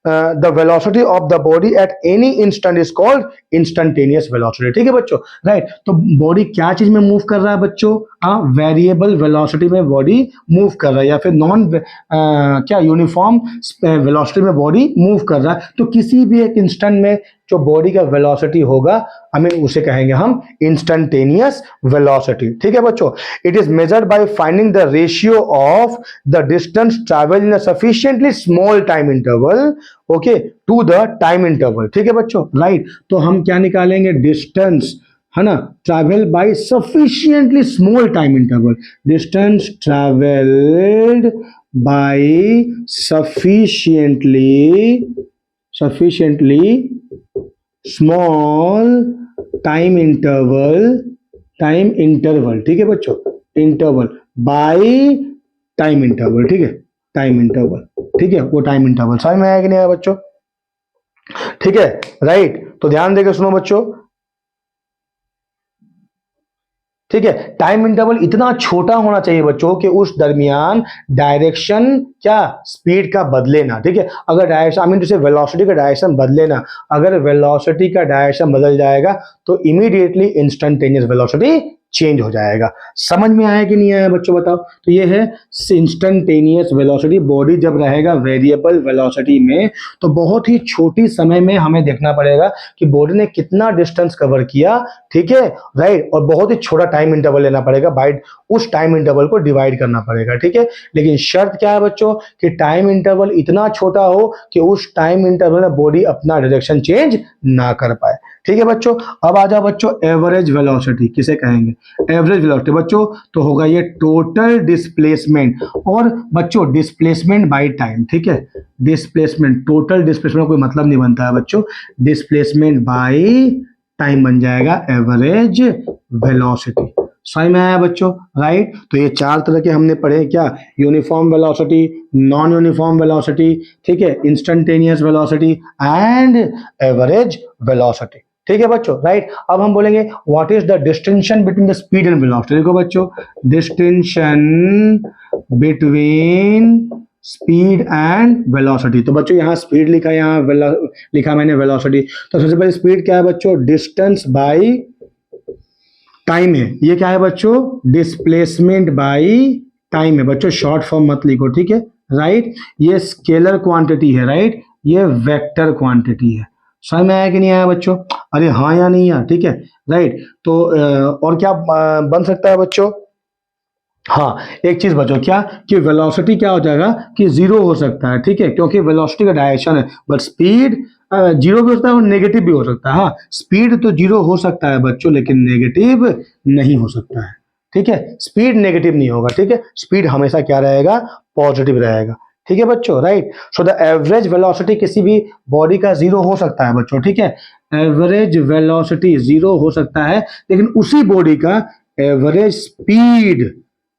the velocity of the body at any instant is called instantaneous velocity, ठीक है बच्चों, राइट। तो बॉडी क्या चीज में मूव कर रहा है बच्चों, हाँ वेरिएबल वेलोसिटी में बॉडी मूव कर रहा है, या फिर नॉन क्या यूनिफॉर्म वेलोसिटी में बॉडी मूव कर रहा है। तो किसी भी एक इंस्टेंट में जो बॉडी का वेलोसिटी होगा हमें उसे कहेंगे हम इंस्टेंटेनियस वेलोसिटी, ठीक है बच्चों। It is measured by finding the ratio of the distance travel in a sufficiently small time interval, okay, to the time interval, ठीक है बच्चों, राइट। तो हम क्या निकालेंगे, डिस्टेंस, है ना, travel by sufficiently small time interval, distance travelled bye sufficiently small time interval, ठीक है बच्चों, इंटरवल बाय टाइम इंटरवल, ठीक है, टाइम इंटरवल, ठीक है, वो टाइम इंटरवल समझ में आया कि नहीं आया बच्चों? ठीक है, राइट। तो ध्यान देकर सुनो बच्चों, ठीक है, टाइम इंटरवल इतना छोटा होना चाहिए बच्चों कि उस दरमियान डायरेक्शन क्या स्पीड का बदले ना, ठीक है, अगर डायरेक्शन आई मीन टू से वेलोसिटी का डायरेक्शन बदले ना, अगर वेलोसिटी का डायरेक्शन बदल जाएगा तो इमीडिएटली इंस्टेंटेनियस वेलोसिटी चेंज हो जाएगा। समझ में आया कि नहीं आया बच्चों बताओ? तो ये है इंस्टेंटेनियस वेलोसिटी। बॉडी जब रहेगा वेरिएबल वेलोसिटी में तो बहुत ही छोटी समय में हमें देखना पड़ेगा कि बॉडी ने कितना डिस्टेंस कवर किया, ठीक है, राइट, और बहुत ही छोटा टाइम इंटरवल लेना पड़ेगा, बाय उस टाइम इंटरवल को डिवाइड करना पड़ेगा, ठीक है। लेकिन शर्त क्या है बच्चों कि टाइम इंटरवल इतना छोटा हो कि उस टाइम इंटरवल में बॉडी अपना डायरेक्शन चेंज ना कर पाए, ठीक है बच्चों। अब आ जाओ बच्चों, एवरेज वेलोसिटी किसे कहेंगे? एवरेज वेलोसिटी बच्चों तो होगा ये टोटल डिस्प्लेसमेंट, और बच्चों डिस्प्लेसमेंट बाय टाइम, ठीक है, डिस्प्लेसमेंट, टोटल डिस्प्लेसमेंट कोई मतलब नहीं बनता है बच्चों, डिस्प्लेसमेंट बाय टाइम बन जाएगा एवरेज वेलोसिटी। समझ में आया बच्चों? राइट। तो ये चार तरह के हमने पढ़े, क्या? Uniform velocity, non uniform velocity, ठीक है, instantaneous velocity and average velocity, ठीक है बच्चों, राइट। अब हम बोलेंगे what is the distinction between the speed and velocity. देखो बच्चों, distinction between speed and velocity, तो बच्चों यहाँ स्पीड लिखा है, यहाँ लिखा मैंने वेलोसिटी। तो सबसे पहले स्पीड क्या है बच्चों? डिस्टेंस बाय टाइम है। ये क्या है बच्चों? डिस्प्लेसमेंट बाय टाइम है बच्चों, शॉर्ट फॉर्म मत लिखो, ठीक है, राइट। ये स्केलर क्वांटिटी है, राइट, ये वेक्टर क्वांटिटी है। समझ में आया कि नहीं आया बच्चों? अरे हाँ या नहीं आया, ठीक है, राइट। तो और क्या बन सकता है बच्चों? हाँ, एक चीज बचो, क्या कि वेलोसिटी क्या हो जाएगा कि जीरो हो सकता है, ठीक है, क्योंकि वेलोसिटी का डायरेक्शन है, बट स्पीड जीरो भी हो सकता है और नेगेटिव भी हो सकता है। हाँ, स्पीड तो जीरो हो सकता है बच्चों, लेकिन नेगेटिव नहीं हो सकता है, ठीक है, स्पीड नेगेटिव नहीं होगा, ठीक है, स्पीड हमेशा क्या रहेगा? पॉजिटिव रहेगा, ठीक है बच्चों, right. So the average velocity किसी भी बॉडी का जीरो हो सकता है बच्चों, ठीक है, एवरेज वेलोसिटी जीरो हो सकता है, लेकिन उसी बॉडी का एवरेज स्पीड,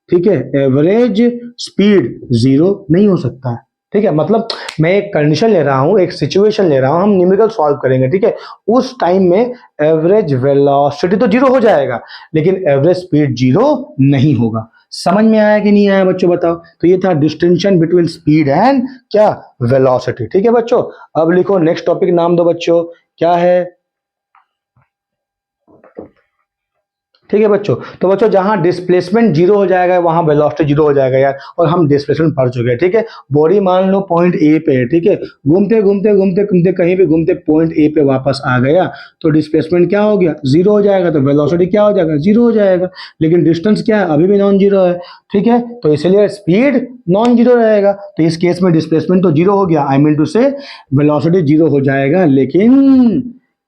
ठीक है, एवरेज स्पीड जीरो नहीं हो सकता है, ठीक है। मतलब मैं एक कंडीशन ले रहा हूं, एक सिचुएशन ले रहा हूं, हम न्यूमेरिकल सॉल्व करेंगे, ठीक है, उस टाइम में एवरेज वेलोसिटी तो जीरो हो जाएगा, लेकिन एवरेज स्पीड जीरो नहीं होगा। समझ में आया कि नहीं आया बच्चों बताओ? तो ये था डिस्टिंक्शन बिटवीन स्पीड एंड क्या? वेलोसिटी, ठीक है बच्चों। अब लिखो नेक्स्ट टॉपिक, नाम दो बच्चों, क्या है? ठीक है बच्चों। तो बच्चों जहां डिस्प्लेसमेंट जीरो हो जाएगा वहां वेलोसिटी जीरो हो जाएगा यार, और हम डिस्प्लेसमेंट पढ़ चुके हैं, ठीक है। बॉडी मान लो पॉइंट ए पे है, ठीक है, घूमते घूमते घूमते घूमते कहीं भी घूमते पॉइंट ए पे वापस आ गया तो डिस्प्लेसमेंट क्या हो गया? जीरो हो जाएगा, तो वेलोसिटी क्या हो जाएगा? जीरो हो जाएगा। लेकिन डिस्टेंस क्या है? अभी भी नॉन जीरो है, ठीक है, तो इसलिए स्पीड नॉन जीरो रहेगा। तो इस केस में डिस्प्लेसमेंट तो जीरो हो गया, आई मीन टू से वेलोसिटी जीरो हो जाएगा, लेकिन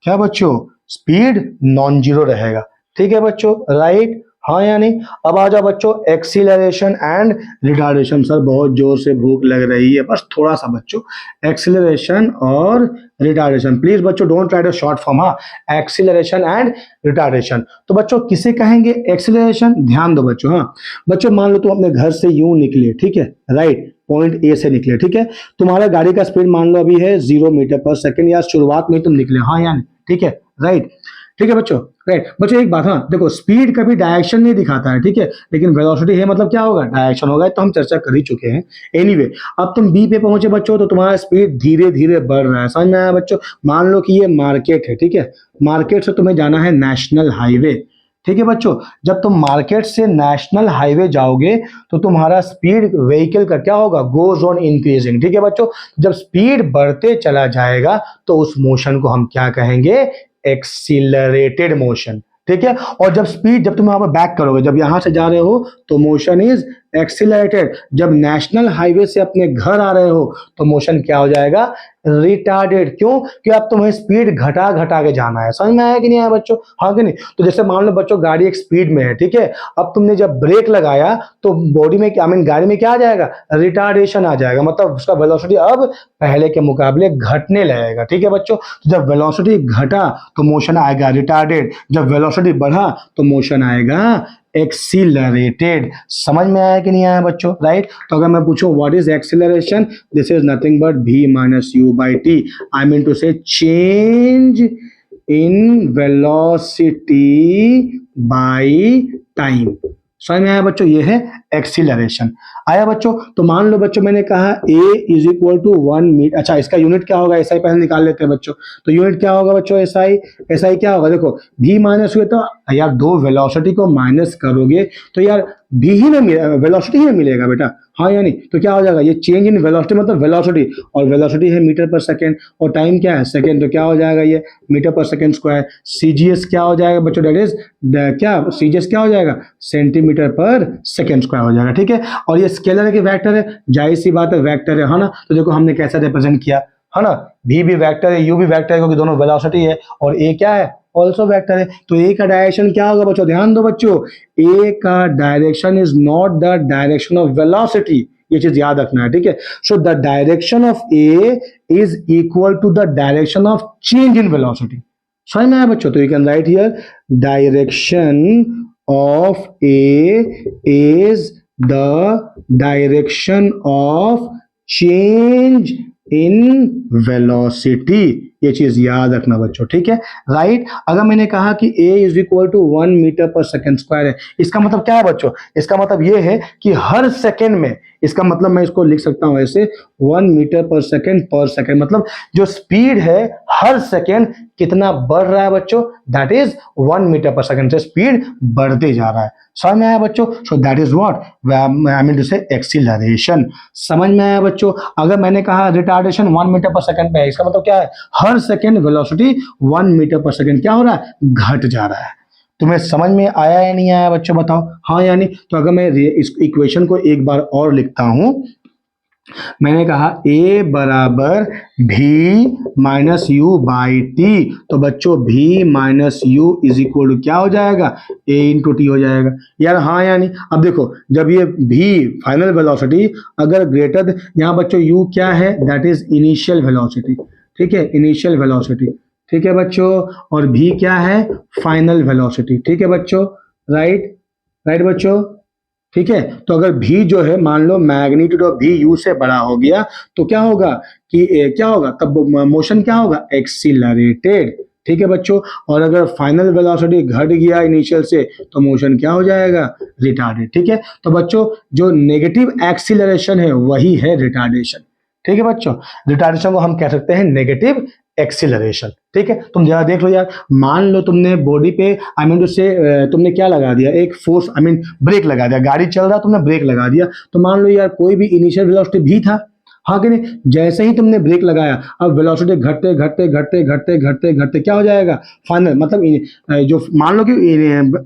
क्या बच्चों? स्पीड नॉन जीरो रहेगा, ठीक है बच्चों, राइट, हाँ या नहीं? अब आ जाओ बच्चों, एक्सीलरेशन एंड रिटार्डेशन। सर बहुत जोर से भूख लग रही है, बस थोड़ा सा बच्चों, एक्सीलरेशन और रिटार्डेशन, प्लीज बच्चों don't write a short form, हाँ, एक्सीलरेशन एंड रिटार्डेशन। तो बच्चों किसे कहेंगे एक्सीलरेशन? ध्यान दो बच्चों, हाँ बच्चों, मान लो तुम अपने घर से यूं निकले, ठीक है, राइट, पॉइंट ए से निकले, ठीक है, तुम्हारा गाड़ी का स्पीड मान लो अभी है 0 मीटर पर सेकेंड, या शुरुआत में तुम निकले, हाँ या नहीं, ठीक है, राइट, ठीक है बच्चों, राइट। बच्चों एक बात, हाँ देखो, स्पीड कभी डायरेक्शन नहीं दिखाता है, ठीक है, लेकिन वेलोसिटी है मतलब क्या होगा? डायरेक्शन होगा, तो हम चर्चा कर ही चुके हैं। एनीवे, अब तुम बी पे पहुंचे बच्चों, तो तुम्हारा स्पीड धीरे धीरे बढ़ रहा है, समझ में आया बच्चों? मान लो कि ये मार्केट है, ठीक है, मार्केट से तुम्हें जाना है नेशनल हाईवे, ठीक है बच्चों। जब तुम मार्केट से नेशनल हाईवे जाओगे तो तुम्हारा स्पीड व्हीकल का क्या होगा? गोज ऑन इंक्रीजिंग, ठीक है बच्चों। जब स्पीड बढ़ते चला जाएगा तो उस मोशन को हम क्या कहेंगे? एक्सीलरेटेड मोशन, ठीक है। और जब तुम यहाँ पर बैक करोगे, जब यहां से जा रहे हो तो मोशन इज एक्सीलरेटेड, जब नेशनल हाईवे से अपने घर आ रहे हो तो मोशन क्या हो जाएगा, रिटार्डेड। क्यों? कि अब तुम्हें स्पीड घटा घटा के जाना है। समझ में आया कि नहीं आया बच्चों? हाँ कि नहीं? तो जैसे मान लो बच्चों गाड़ी एक स्पीड में है, ठीक है, अब तुमने जब ब्रेक लगाया तो बॉडी में आई मीन गाड़ी में क्या आ जाएगा, रिटार्डेशन आ जाएगा, मतलब उसका वेलोसिटी अब पहले के मुकाबले घटने लगेगा। ठीक है बच्चों, तो जब वेलोसिटी घटा तो मोशन आएगा रिटार्डेड, जब वेलोसिटी बढ़ा तो मोशन आएगा एक्सीलरेटेड। समझ में आया कि नहीं आया बच्चों? राइट। तो अगर मैं पूछूं what is acceleration, this is nothing but v minus u by T. I mean to say change in velocity by time. समझ में आया बच्चों? ये है एक्सीलरेशन। आया बच्चों? तो मान लो बच्चों मैंने कहा a is equal to 1 metre. अच्छा, इसका यूनिट क्या होगा, एसआई पहले निकाल लेते हैं बच्चों। तो यूनिट क्या होगा बच्चों, एसआई? एसआई क्या होगा, देखो v माइनस हुए तो यार दो वेलोसिटी को माइनस करोगे तो यार v ही ना मिलेगा, वेलोसिटी ही ना मिलेगा बेटा, हाँ या नहीं? तो क्या हो जाएगा, ये चेंज इन वेलोसिटी मतलब वेलोसिटी, और वेलोसिटी है मीटर पर सेकेंड और टाइम क्या है, सेकेंड, तो क्या हो जाएगा ये metre per second square. CGS क्या हो जाएगा बच्चों, डेट इज क्या, सीजीएस क्या हो जाएगा, सेंटीमीटर पर सेकेंड स्क्वायर हो जाएगा। ठीक है, और ये स्केलर है कि वेक्टर है, जाहिर सी बात है वेक्टर है ना। तो देखो हमने कैसा रिप्रेजेंट किया है ना, v भी वेक्टर है, u भी वेक्टर है, क्योंकि दोनों वेलोसिटी है, और a क्या है, ऑल्सो वेक्टर है। तो a का डायरेक्शन क्या होगा बच्चों, ध्यान दो बच्चों, a का direction is not the direction of velocity, ये चीज याद रखना है। ठीक है, so the direction of a is equal to the direction of change in velocity. समझ में आया बच्चों? तो you can write here direction of a is the direction of change in velocity। ये चीज याद रखना बच्चों। ठीक है, राइट। अगर मैंने कहा कि a is equal to 1 metre per second square है, इसका मतलब क्या है बच्चों, इसका मतलब ये है कि हर सेकेंड में, इसका मतलब मैं इसको लिख सकता हूं ऐसे 1 मीटर पर सेकेंड, मतलब जो स्पीड है हर सेकेंड कितना बढ़ रहा है बच्चों, that is 1 metre per second से स्पीड बढ़ते जा रहा है। समझ में आया बच्चों? So that is what I mean to say acceleration. समझ में आया बच्चों? अगर मैंने कहा रिटार्डेशन 1 मीटर पर सेकेंड पे है, इसका मतलब क्या है, हर second velocity 1 metre per second क्या हो रहा है, घट जा रहा है। तुम्हें समझ में आया या नहीं आया बच्चों, बताओ हाँ या नहीं? तो अगर मैं इस इक्वेशन को एक बार और लिखता हूं, मैंने कहा a बराबर v minus u by t, तो बच्चों v minus u is equal to क्या हो जाएगा, a इंटू टी हो जाएगा। यार हाँ या नहीं? अब देखो जब ये v फाइनल वेलोसिटी अगर ग्रेटर, यहाँ बच्चों u क्या है, दैट इज इनिशियल वेलोसिटी। ठीक है, इनिशियल वेलोसिटी। ठीक है बच्चों, और v क्या है, फाइनल वेलोसिटी। ठीक है बच्चों, राइट, राइट बच्चों। ठीक है, तो अगर v जो है मान लो मैग्नीट्यूड ऑफ v u से बड़ा हो गया तो क्या होगा कि क्या होगा, तब मोशन क्या होगा, एक्सीलरेटेड। ठीक है बच्चों, और अगर फाइनल वेलोसिटी घट गया इनिशियल से तो मोशन क्या हो जाएगा, रिटार्डेड। ठीक है, तो बच्चों जो नेगेटिव एक्सीलरेशन है वही है रिटार्डेशन। ठीक है बच्चों, रिटार्डेशन को हम कह सकते हैं नेगेटिव एक्सीलरेशन। ठीक है, तुम जरा देख लो यार, मान लो तुमने बॉडी पे आई मीन टू से तुमने क्या लगा दिया, एक फोर्स आई मीन ब्रेक लगा दिया, गाड़ी चल रहा तुमने ब्रेक लगा दिया, तो मान लो यार कोई भी इनिशियल वेलोसिटी भी था, हाँ कि नहीं? जैसे ही तुमने ब्रेक लगाया अब वेलोसिटी घटते घटते घटते घटते घटते घटते क्या हो जाएगा, फाइनल मतलब जो मान लो कि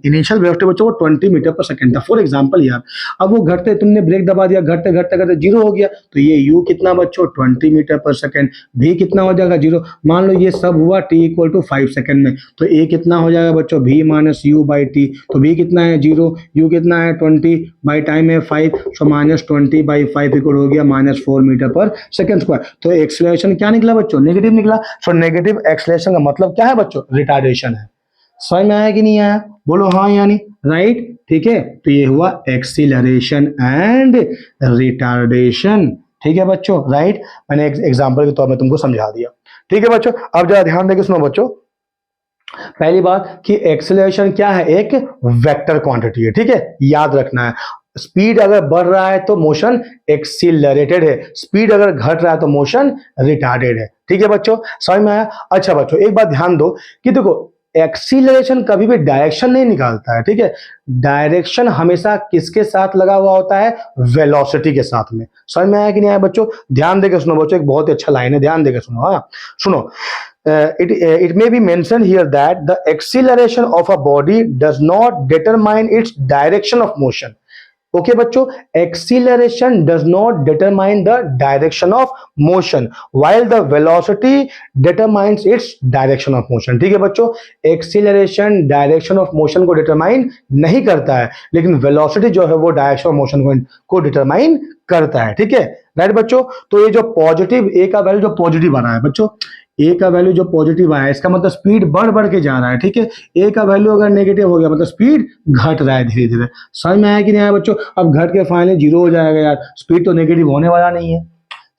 इनिशियल वेलोसिटी बच्चों वो 20 मीटर पर सेकेंड था फॉर एग्जांपल यार, अब वो घटते तुमने ब्रेक दबा दिया, घटते घटते घटते जीरो हो गया, तो ये u कितना बच्चों 20 मीटर पर सेकेंड, v कितना हो जाएगा जीरो। मान लो ये सब हुआ t इक्वल टू 5 सेकेंड में, तो a कितना हो जाएगा बच्चों, v minus u by t, तो v कितना है जीरो, u कितना है 20 बाई टाइम है 5, सो माइनस 20 बाई 5 इक्वल हो गया -4 मीटर पर सेकेंड स्क्वायर। तो एक्सीलरेशन क्या निकला बच्चों, नेगेटिव निकला। सो नेगेटिव एक्सीलरेशन का मतलब क्या है बच्चों, रिटार्डेशन है। समझ में आया कि नहीं आया, बोलो हाँ या नहीं, राइट। ठीक है, तो ये हुआ एक्सीलरेशन एंड रिटार्डेशन। ठीक है बच्चों, राइट, मैंने एक एग्जांपल के तौर में तुमको समझा दिया। ठीक है बच्चों, अब जरा ध्यान देके सुनो बच्चों। पहली बात कि एक्सीलरेशन क्या है, एक वेक्टर क्वांटिटी है। ठीक है, याद रखना है, स्पीड अगर बढ़ रहा है तो मोशन एक्सीलरेटेड है, स्पीड अगर घट रहा है तो मोशन रिटार्डेड है। ठीक है बच्चों, समझ में आया? अच्छा बच्चों एक बात ध्यान दो कि देखो एक्सीलरेशन कभी भी डायरेक्शन नहीं निकालता है। ठीक है, डायरेक्शन हमेशा किसके साथ लगा हुआ होता है, वेलोसिटी के साथ में। समझ में आया कि नहीं आया बच्चों? ध्यान देकर सुनो बच्चों, एक बहुत ही अच्छा लाइन है, ध्यान देकर सुनो। हाँ सुनो, it may be mentioned here that the acceleration of a body does not determine its direction of motion। Okay बच्चों, acceleration does not determine the direction of motion while the velocity determines its direction of motion। ठीक है बच्चों, acceleration direction of motion को determine नहीं करता है, लेकिन velocity जो है वो डायरेक्शन ऑफ मोशन को डिटरमाइन करता है। ठीक है, राइट बच्चों। तो ये जो पॉजिटिव ए का वैल्यू जो पॉजिटिव आ रहा है बच्चों, ए का वैल्यू जो पॉजिटिव आया है, इसका मतलब स्पीड बढ़ बढ़ के जा रहा है। ठीक है, ए का वैल्यू अगर नेगेटिव हो गया मतलब स्पीड घट रहा है धीरे धीरे। समझ में आया कि नहीं आया बच्चों? अब घट के फाइनली जीरो हो जाएगा यार, स्पीड तो नेगेटिव होने वाला नहीं है।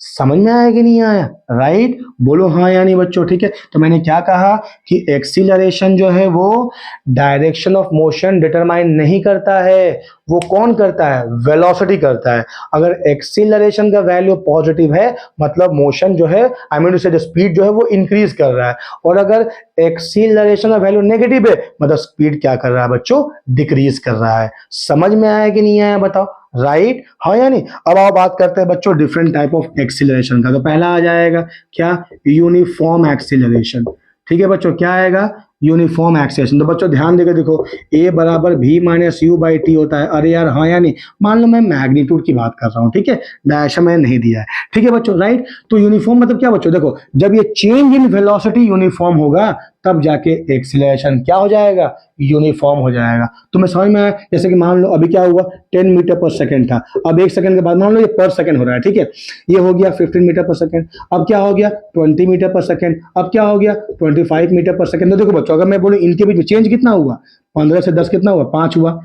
समझ में आया कि नहीं आया? राइट, बोलो हाँ या नहीं बच्चों। ठीक है, तो मैंने क्या कहा कि एक्सीलरेशन जो है वो डायरेक्शन ऑफ मोशन डिटरमाइन नहीं करता है, वो कौन करता है? वेलोसिटी करता है। अगर एक्सीलरेशन का वैल्यू पॉजिटिव है मतलब मोशन जो है, आई मीन टू से स्पीड जो है वो इंक्रीज कर रहा है, और अगर एक्सीलरेशन का वैल्यू नेगेटिव है मतलब स्पीड क्या कर रहा है बच्चों? डिक्रीज कर रहा है। समझ में आया कि नहीं आया बताओ? राइट, हाँ या नहीं? अब आओ बात करते हैं बच्चों डिफरेंट टाइप ऑफ एक्सीलरेशन का। तो पहला आ जाएगा क्या? Uniform acceleration. ठीक है बच्चों, क्या आएगा? Uniform acceleration. तो बच्चों ध्यान देकर देखो, ए बराबर भी माइनस यू बाई टी होता है। अरे यार हाँ या नहीं? मान लो मैं मैग्नीट्यूड की बात कर रहा हूँ, ठीक है, डायरेक्शन मैंने नहीं दिया है। ठीक है बच्चों, राइट। तो यूनिफॉर्म मतलब क्या बच्चों? देखो, जब ये चेंज इन वेलोसिटी यूनिफॉर्म होगा तब जाके एक्सीलरेशन क्या हो जाएगा? यूनिफॉर्म हो जाएगा। तुम्हें समझ में आया? जैसे कि मान लो अभी क्या हुआ, 10 मीटर पर सेकंड था, अब 1 सेकंड के बाद मान लो ये पर सेकंड हो रहा है। ठीक है, ये हो गया 15 मीटर पर सेकंड, अब क्या हो गया? 20 मीटर पर सेकंड, अब क्या हो गया? 25 मीटर पर सेकंड। तो देखो बच्चों, अगर मैं बोलूं इनके बीच में चेंज कितना हुआ? 15 से 10 कितना हुआ? 5 हुआ।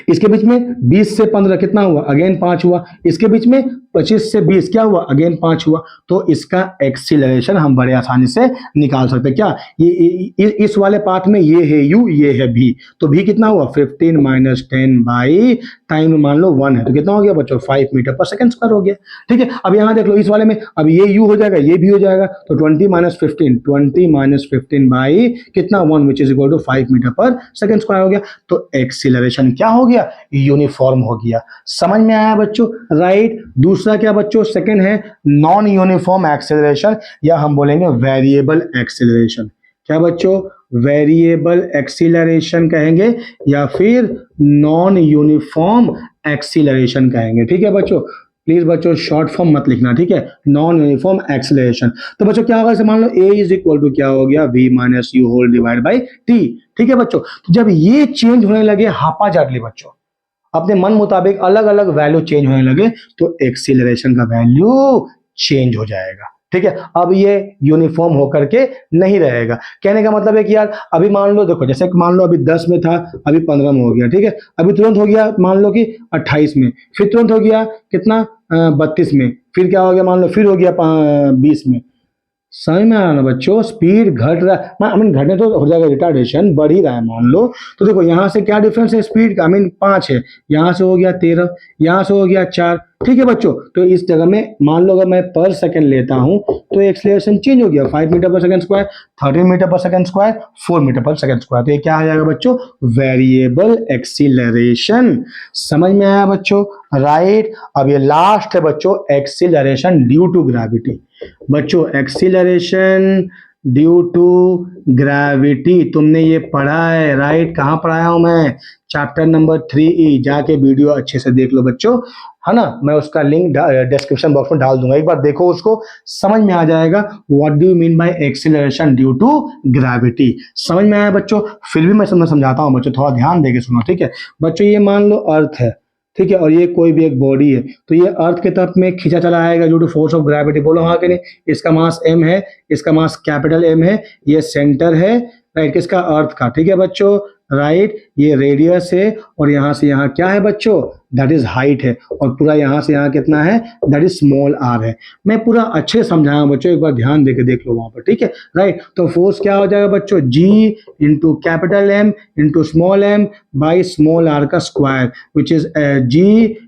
इसके बीच में 20 से 15 कितना हुआ? अगेन 5 हुआ। इसके बीच में 25 से 20 क्या हुआ? अगेन 5 हुआ। तो इसका एक्सीलरेशन हम बड़े आसानी से निकाल सकते हैं। क्या ये इस वाले पार्ट में ये है u, ये है v, तो v कितना हुआ? 15 माइनस 10 बाई टाइम मान लो 1 है, तो कितना हो गया बच्चों? 5 मीटर पर सेकंड स्क्वायर हो गया। ठीक है, अब यहाँ देख लो इस वाले में, अब ये u हो जाएगा, ये भी हो जाएगा, तो 20 माइनस 15 बाई कितना? 1 which is equal to 5 metre per second square हो गया। तो एक्सीलरेशन क्या हो गया? यूनिफॉर्म हो गया। समझ में आया बच्चों? राइट। दूसरा क्या बच्चों? सेकंड है नॉन यूनिफॉर्म एक्सेलरेशन, या हम बोलेंगे वेरिएबल एक्सेलरेशन। क्या बच्चों? वेरिएबल एक्सीलरेशन कहेंगे या फिर नॉन यूनिफॉर्म एक्सीलरेशन कहेंगे। ठीक है बच्चों, प्लीज बच्चों शॉर्ट फॉर्म मत लिखना, ठीक है? Non uniform acceleration. तो बच्चों क्या होगा? जैसे मान लो a इज इक्वल टू क्या हो गया? v minus u whole divide by t. ठीक है बच्चों, तो जब ये चेंज होने लगे हापाजाटली बच्चों, अपने मन मुताबिक अलग अलग वैल्यू चेंज होने लगे, तो एक्सीलरेशन का वैल्यू चेंज हो जाएगा। ठीक है, अब ये यूनिफॉर्म होकर के नहीं रहेगा। कहने का मतलब है कि यार अभी मान लो, देखो जैसे मान लो अभी 10 में था, अभी 15 में हो गया। ठीक है, अभी तुरंत हो गया मान लो कि 28 में, फिर तुरंत हो गया कितना? 32 में, फिर क्या हो गया? मान लो फिर हो गया 20 में। समझ में आ रहा ना बच्चों? स्पीड घट रहा है, आई मीन घटने तो हो जाएगा, रिटार्डेशन बढ़ ही रहा है मान लो। तो देखो यहाँ से क्या डिफरेंस है स्पीड का? आई मीन 5 है, यहाँ से हो गया 13, यहाँ से हो गया 4। ठीक है बच्चों, तो इस जगह में मान लो अगर मैं पर सेकंड लेता हूं तो एक्सीलरेशन चेंज हो गया, 5 metre per second square, 13 metre per second square, 4 metre per second square. तो ये क्या आ जाएगा बच्चों? Variable acceleration. समझ में आया बच्चों? राइट। अब ये लास्ट है बच्चों, एक्सीलरेशन ड्यू टू ग्रेविटी। बच्चों एक्सीलरेशन ड्यू टू ग्रेविटी तुमने ये पढ़ा है, राइट? कहाँ पढ़ाया हूं मैं? चैप्टर नंबर 3E, जाके वीडियो अच्छे से देख लो बच्चों, है ना? मैं उसका लिंक डिस्क्रिप्शन बॉक्स में डाल दूंगा, एक बार देखो उसको, समझ में आ जाएगा what do you mean by acceleration due to gravity. समझ में आया बच्चों? फिर भी मैं समझाता हूँ बच्चों, थोड़ा ध्यान देके सुनो। ठीक है बच्चों, ये मान लो अर्थ है, ठीक है, और ये कोई भी एक बॉडी है, तो ये अर्थ की तरफ में खींचा चला आएगा due to force of gravity. बोलो हाँ कि नहीं? इसका मास m है, इसका मास कैपिटल M है, ये सेंटर है, राइट, किसका? अर्थ का। ठीक है बच्चों, राइट, ये रेडियस है, और यहाँ से यहाँ क्या है बच्चों? दैट इज हाइट है, और पूरा यहाँ से यहाँ कितना है? दैट इज स्मॉल r है। मैं पूरा अच्छे समझाया हूँ बच्चों, एक बार ध्यान देके देख लो वहां पर। ठीक है, राइट। तो फोर्स क्या हो जाएगा बच्चों? G into capital M into small m by small r का square, which is G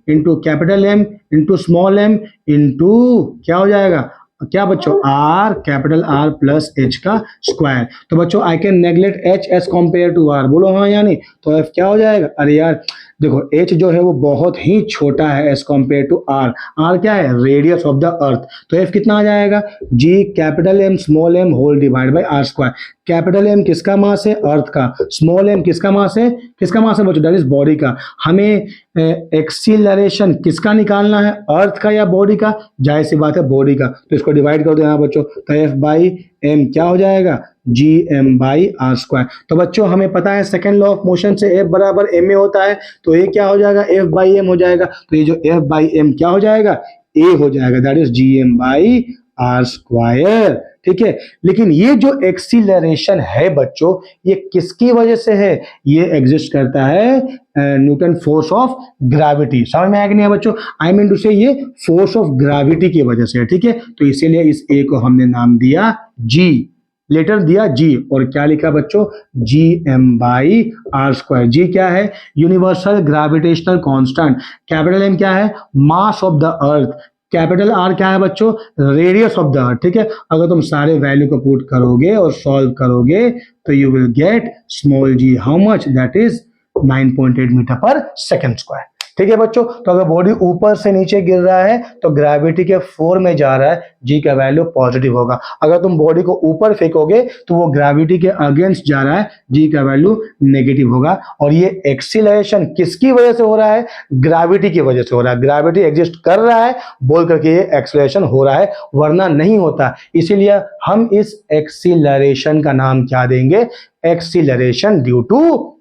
into capital M into small m into क्या हो जाएगा? क्या बच्चों? R capital R plus H का स्क्वायर। तो बच्चों I can neglect H as compare to R। बोलो हाँ या नहीं? तो F क्या हो जाएगा? अरे यार देखो एच जो है वो बहुत ही छोटा है as compare to R. R क्या है? Radius of the earth. तो एफ कितना आ जाएगा? G capital M small M whole divide by R square. Capital M किसका मास है? अर्थ का। स्मॉल एम किसका मास है? किसका मास है बच्चों? दैट इज बॉडी का। हमें एक्सीलरेशन किसका निकालना है? अर्थ का या बॉडी का? जाहिर सी बात है बॉडी का। तो इसको डिवाइड कर दो यहाँ बच्चों, तो एफ बाई एम क्या हो जाएगा? G M by R square. तो बच्चों हमें पता है सेकेंड लॉ ऑफ मोशन से एफ बराबर एम ए होता है, तो ये क्या हो जाएगा? एफ बाई एम हो जाएगा। तो ये जो एफ बाई एम क्या हो जाएगा? ए हो जाएगा, that is G M by R square. ठीक है, लेकिन ये जो एक्सीलरेशन है बच्चों, ये किसकी वजह से है? ये एग्जिस्ट करता है न्यूटन फोर्स ऑफ ग्रेविटी। समझ में आया कि नहीं बच्चों? आई मीन टू से ये फोर्स ऑफ ग्रेविटी की वजह से है। ठीक है, तो इसीलिए इस ए को हमने नाम दिया जी, लेटर दिया जी, और क्या लिखा बच्चों? G M by R square. G क्या है? Universal gravitational constant. Capital M क्या है? Mass of the earth. Capital R क्या है बच्चों? Radius of the earth. ठीक है, अगर तुम सारे वैल्यू को पुट करोगे और सॉल्व करोगे तो you will get small g how much? That is 9.8 metre per second square. ठीक है बच्चों, तो अगर बॉडी ऊपर से नीचे गिर रहा है तो ग्रेविटी के 4 में जा रहा है, जी का वैल्यू पॉजिटिव होगा। अगर तुम बॉडी को ऊपर फेंकोगे तो वो ग्रेविटी के अगेंस्ट जा रहा है, जी का वैल्यू नेगेटिव होगा। और ये एक्सीलरेशन किसकी वजह से हो रहा है? ग्रेविटी की वजह से हो रहा है। ग्रेविटी एग्जिस्ट कर रहा है बोल करके ये एक्सीलरेशन हो रहा है, वरना नहीं होता। इसीलिए हम इस एक्सीलरेशन का नाम क्या देंगे? Acceleration due to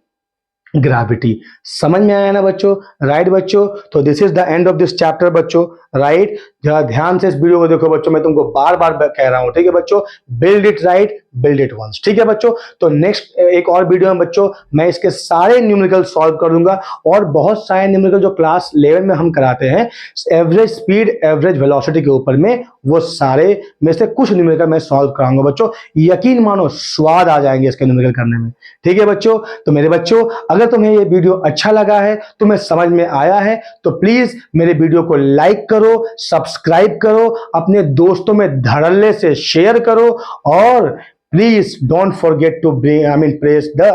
gravity. समझ में आया ना बच्चों? राइट बच्चों, तो this is the end of this chapter बच्चों। राइट, जरा ध्यान से इस वीडियो को देखो बच्चों, मैं तुमको बार बार कह रहा हूं। ठीक है बच्चों, build it right, build it once. ठीक है बच्चों, तो नेक्स्ट एक और वीडियो में बच्चों मैं इसके सारे न्यूमेरिकल सॉल्व कर दूंगा, और बहुत सारे न्यूमेरिकल जो क्लास 11 में हम कराते हैं एवरेज स्पीड एवरेज वेलोसिटी के ऊपर में, वो सारे में से कुछ न्यूमेरिकल मैं सॉल्व कराऊंगा बच्चों। यकीन मानो स्वाद आ जाएंगे इसके न्यूमेरिकल करने में। ठीक है बच्चों, तो मेरे बच्चों अगर तुम्हें ये वीडियो अच्छा लगा है, तुम्हें समझ में आया है, तो प्लीज मेरे वीडियो को लाइक करो, सब्सक्राइब करो, अपने दोस्तों में धड़ल्ले से शेयर करो, और please don't forget to press the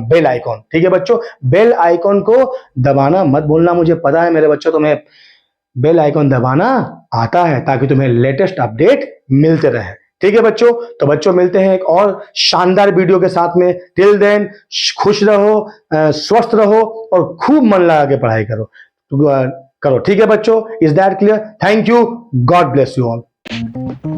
bell icon. ठीक है बच्चों, बेल आइकॉन को दबाना मत भूलना। मुझे पता है मेरे बच्चों तुम्हें बेल आइकॉन दबाना आता है, ताकि तुम्हें लेटेस्ट अपडेट मिलते रहे। ठीक है बच्चों, तो बच्चों मिलते हैं एक और शानदार वीडियो के साथ में। टिल देन खुश रहो, स्वस्थ रहो, और खूब मन लगा के पढ़ाई करो। ठीक है बच्चों, is that clear? Thank you, God bless you all.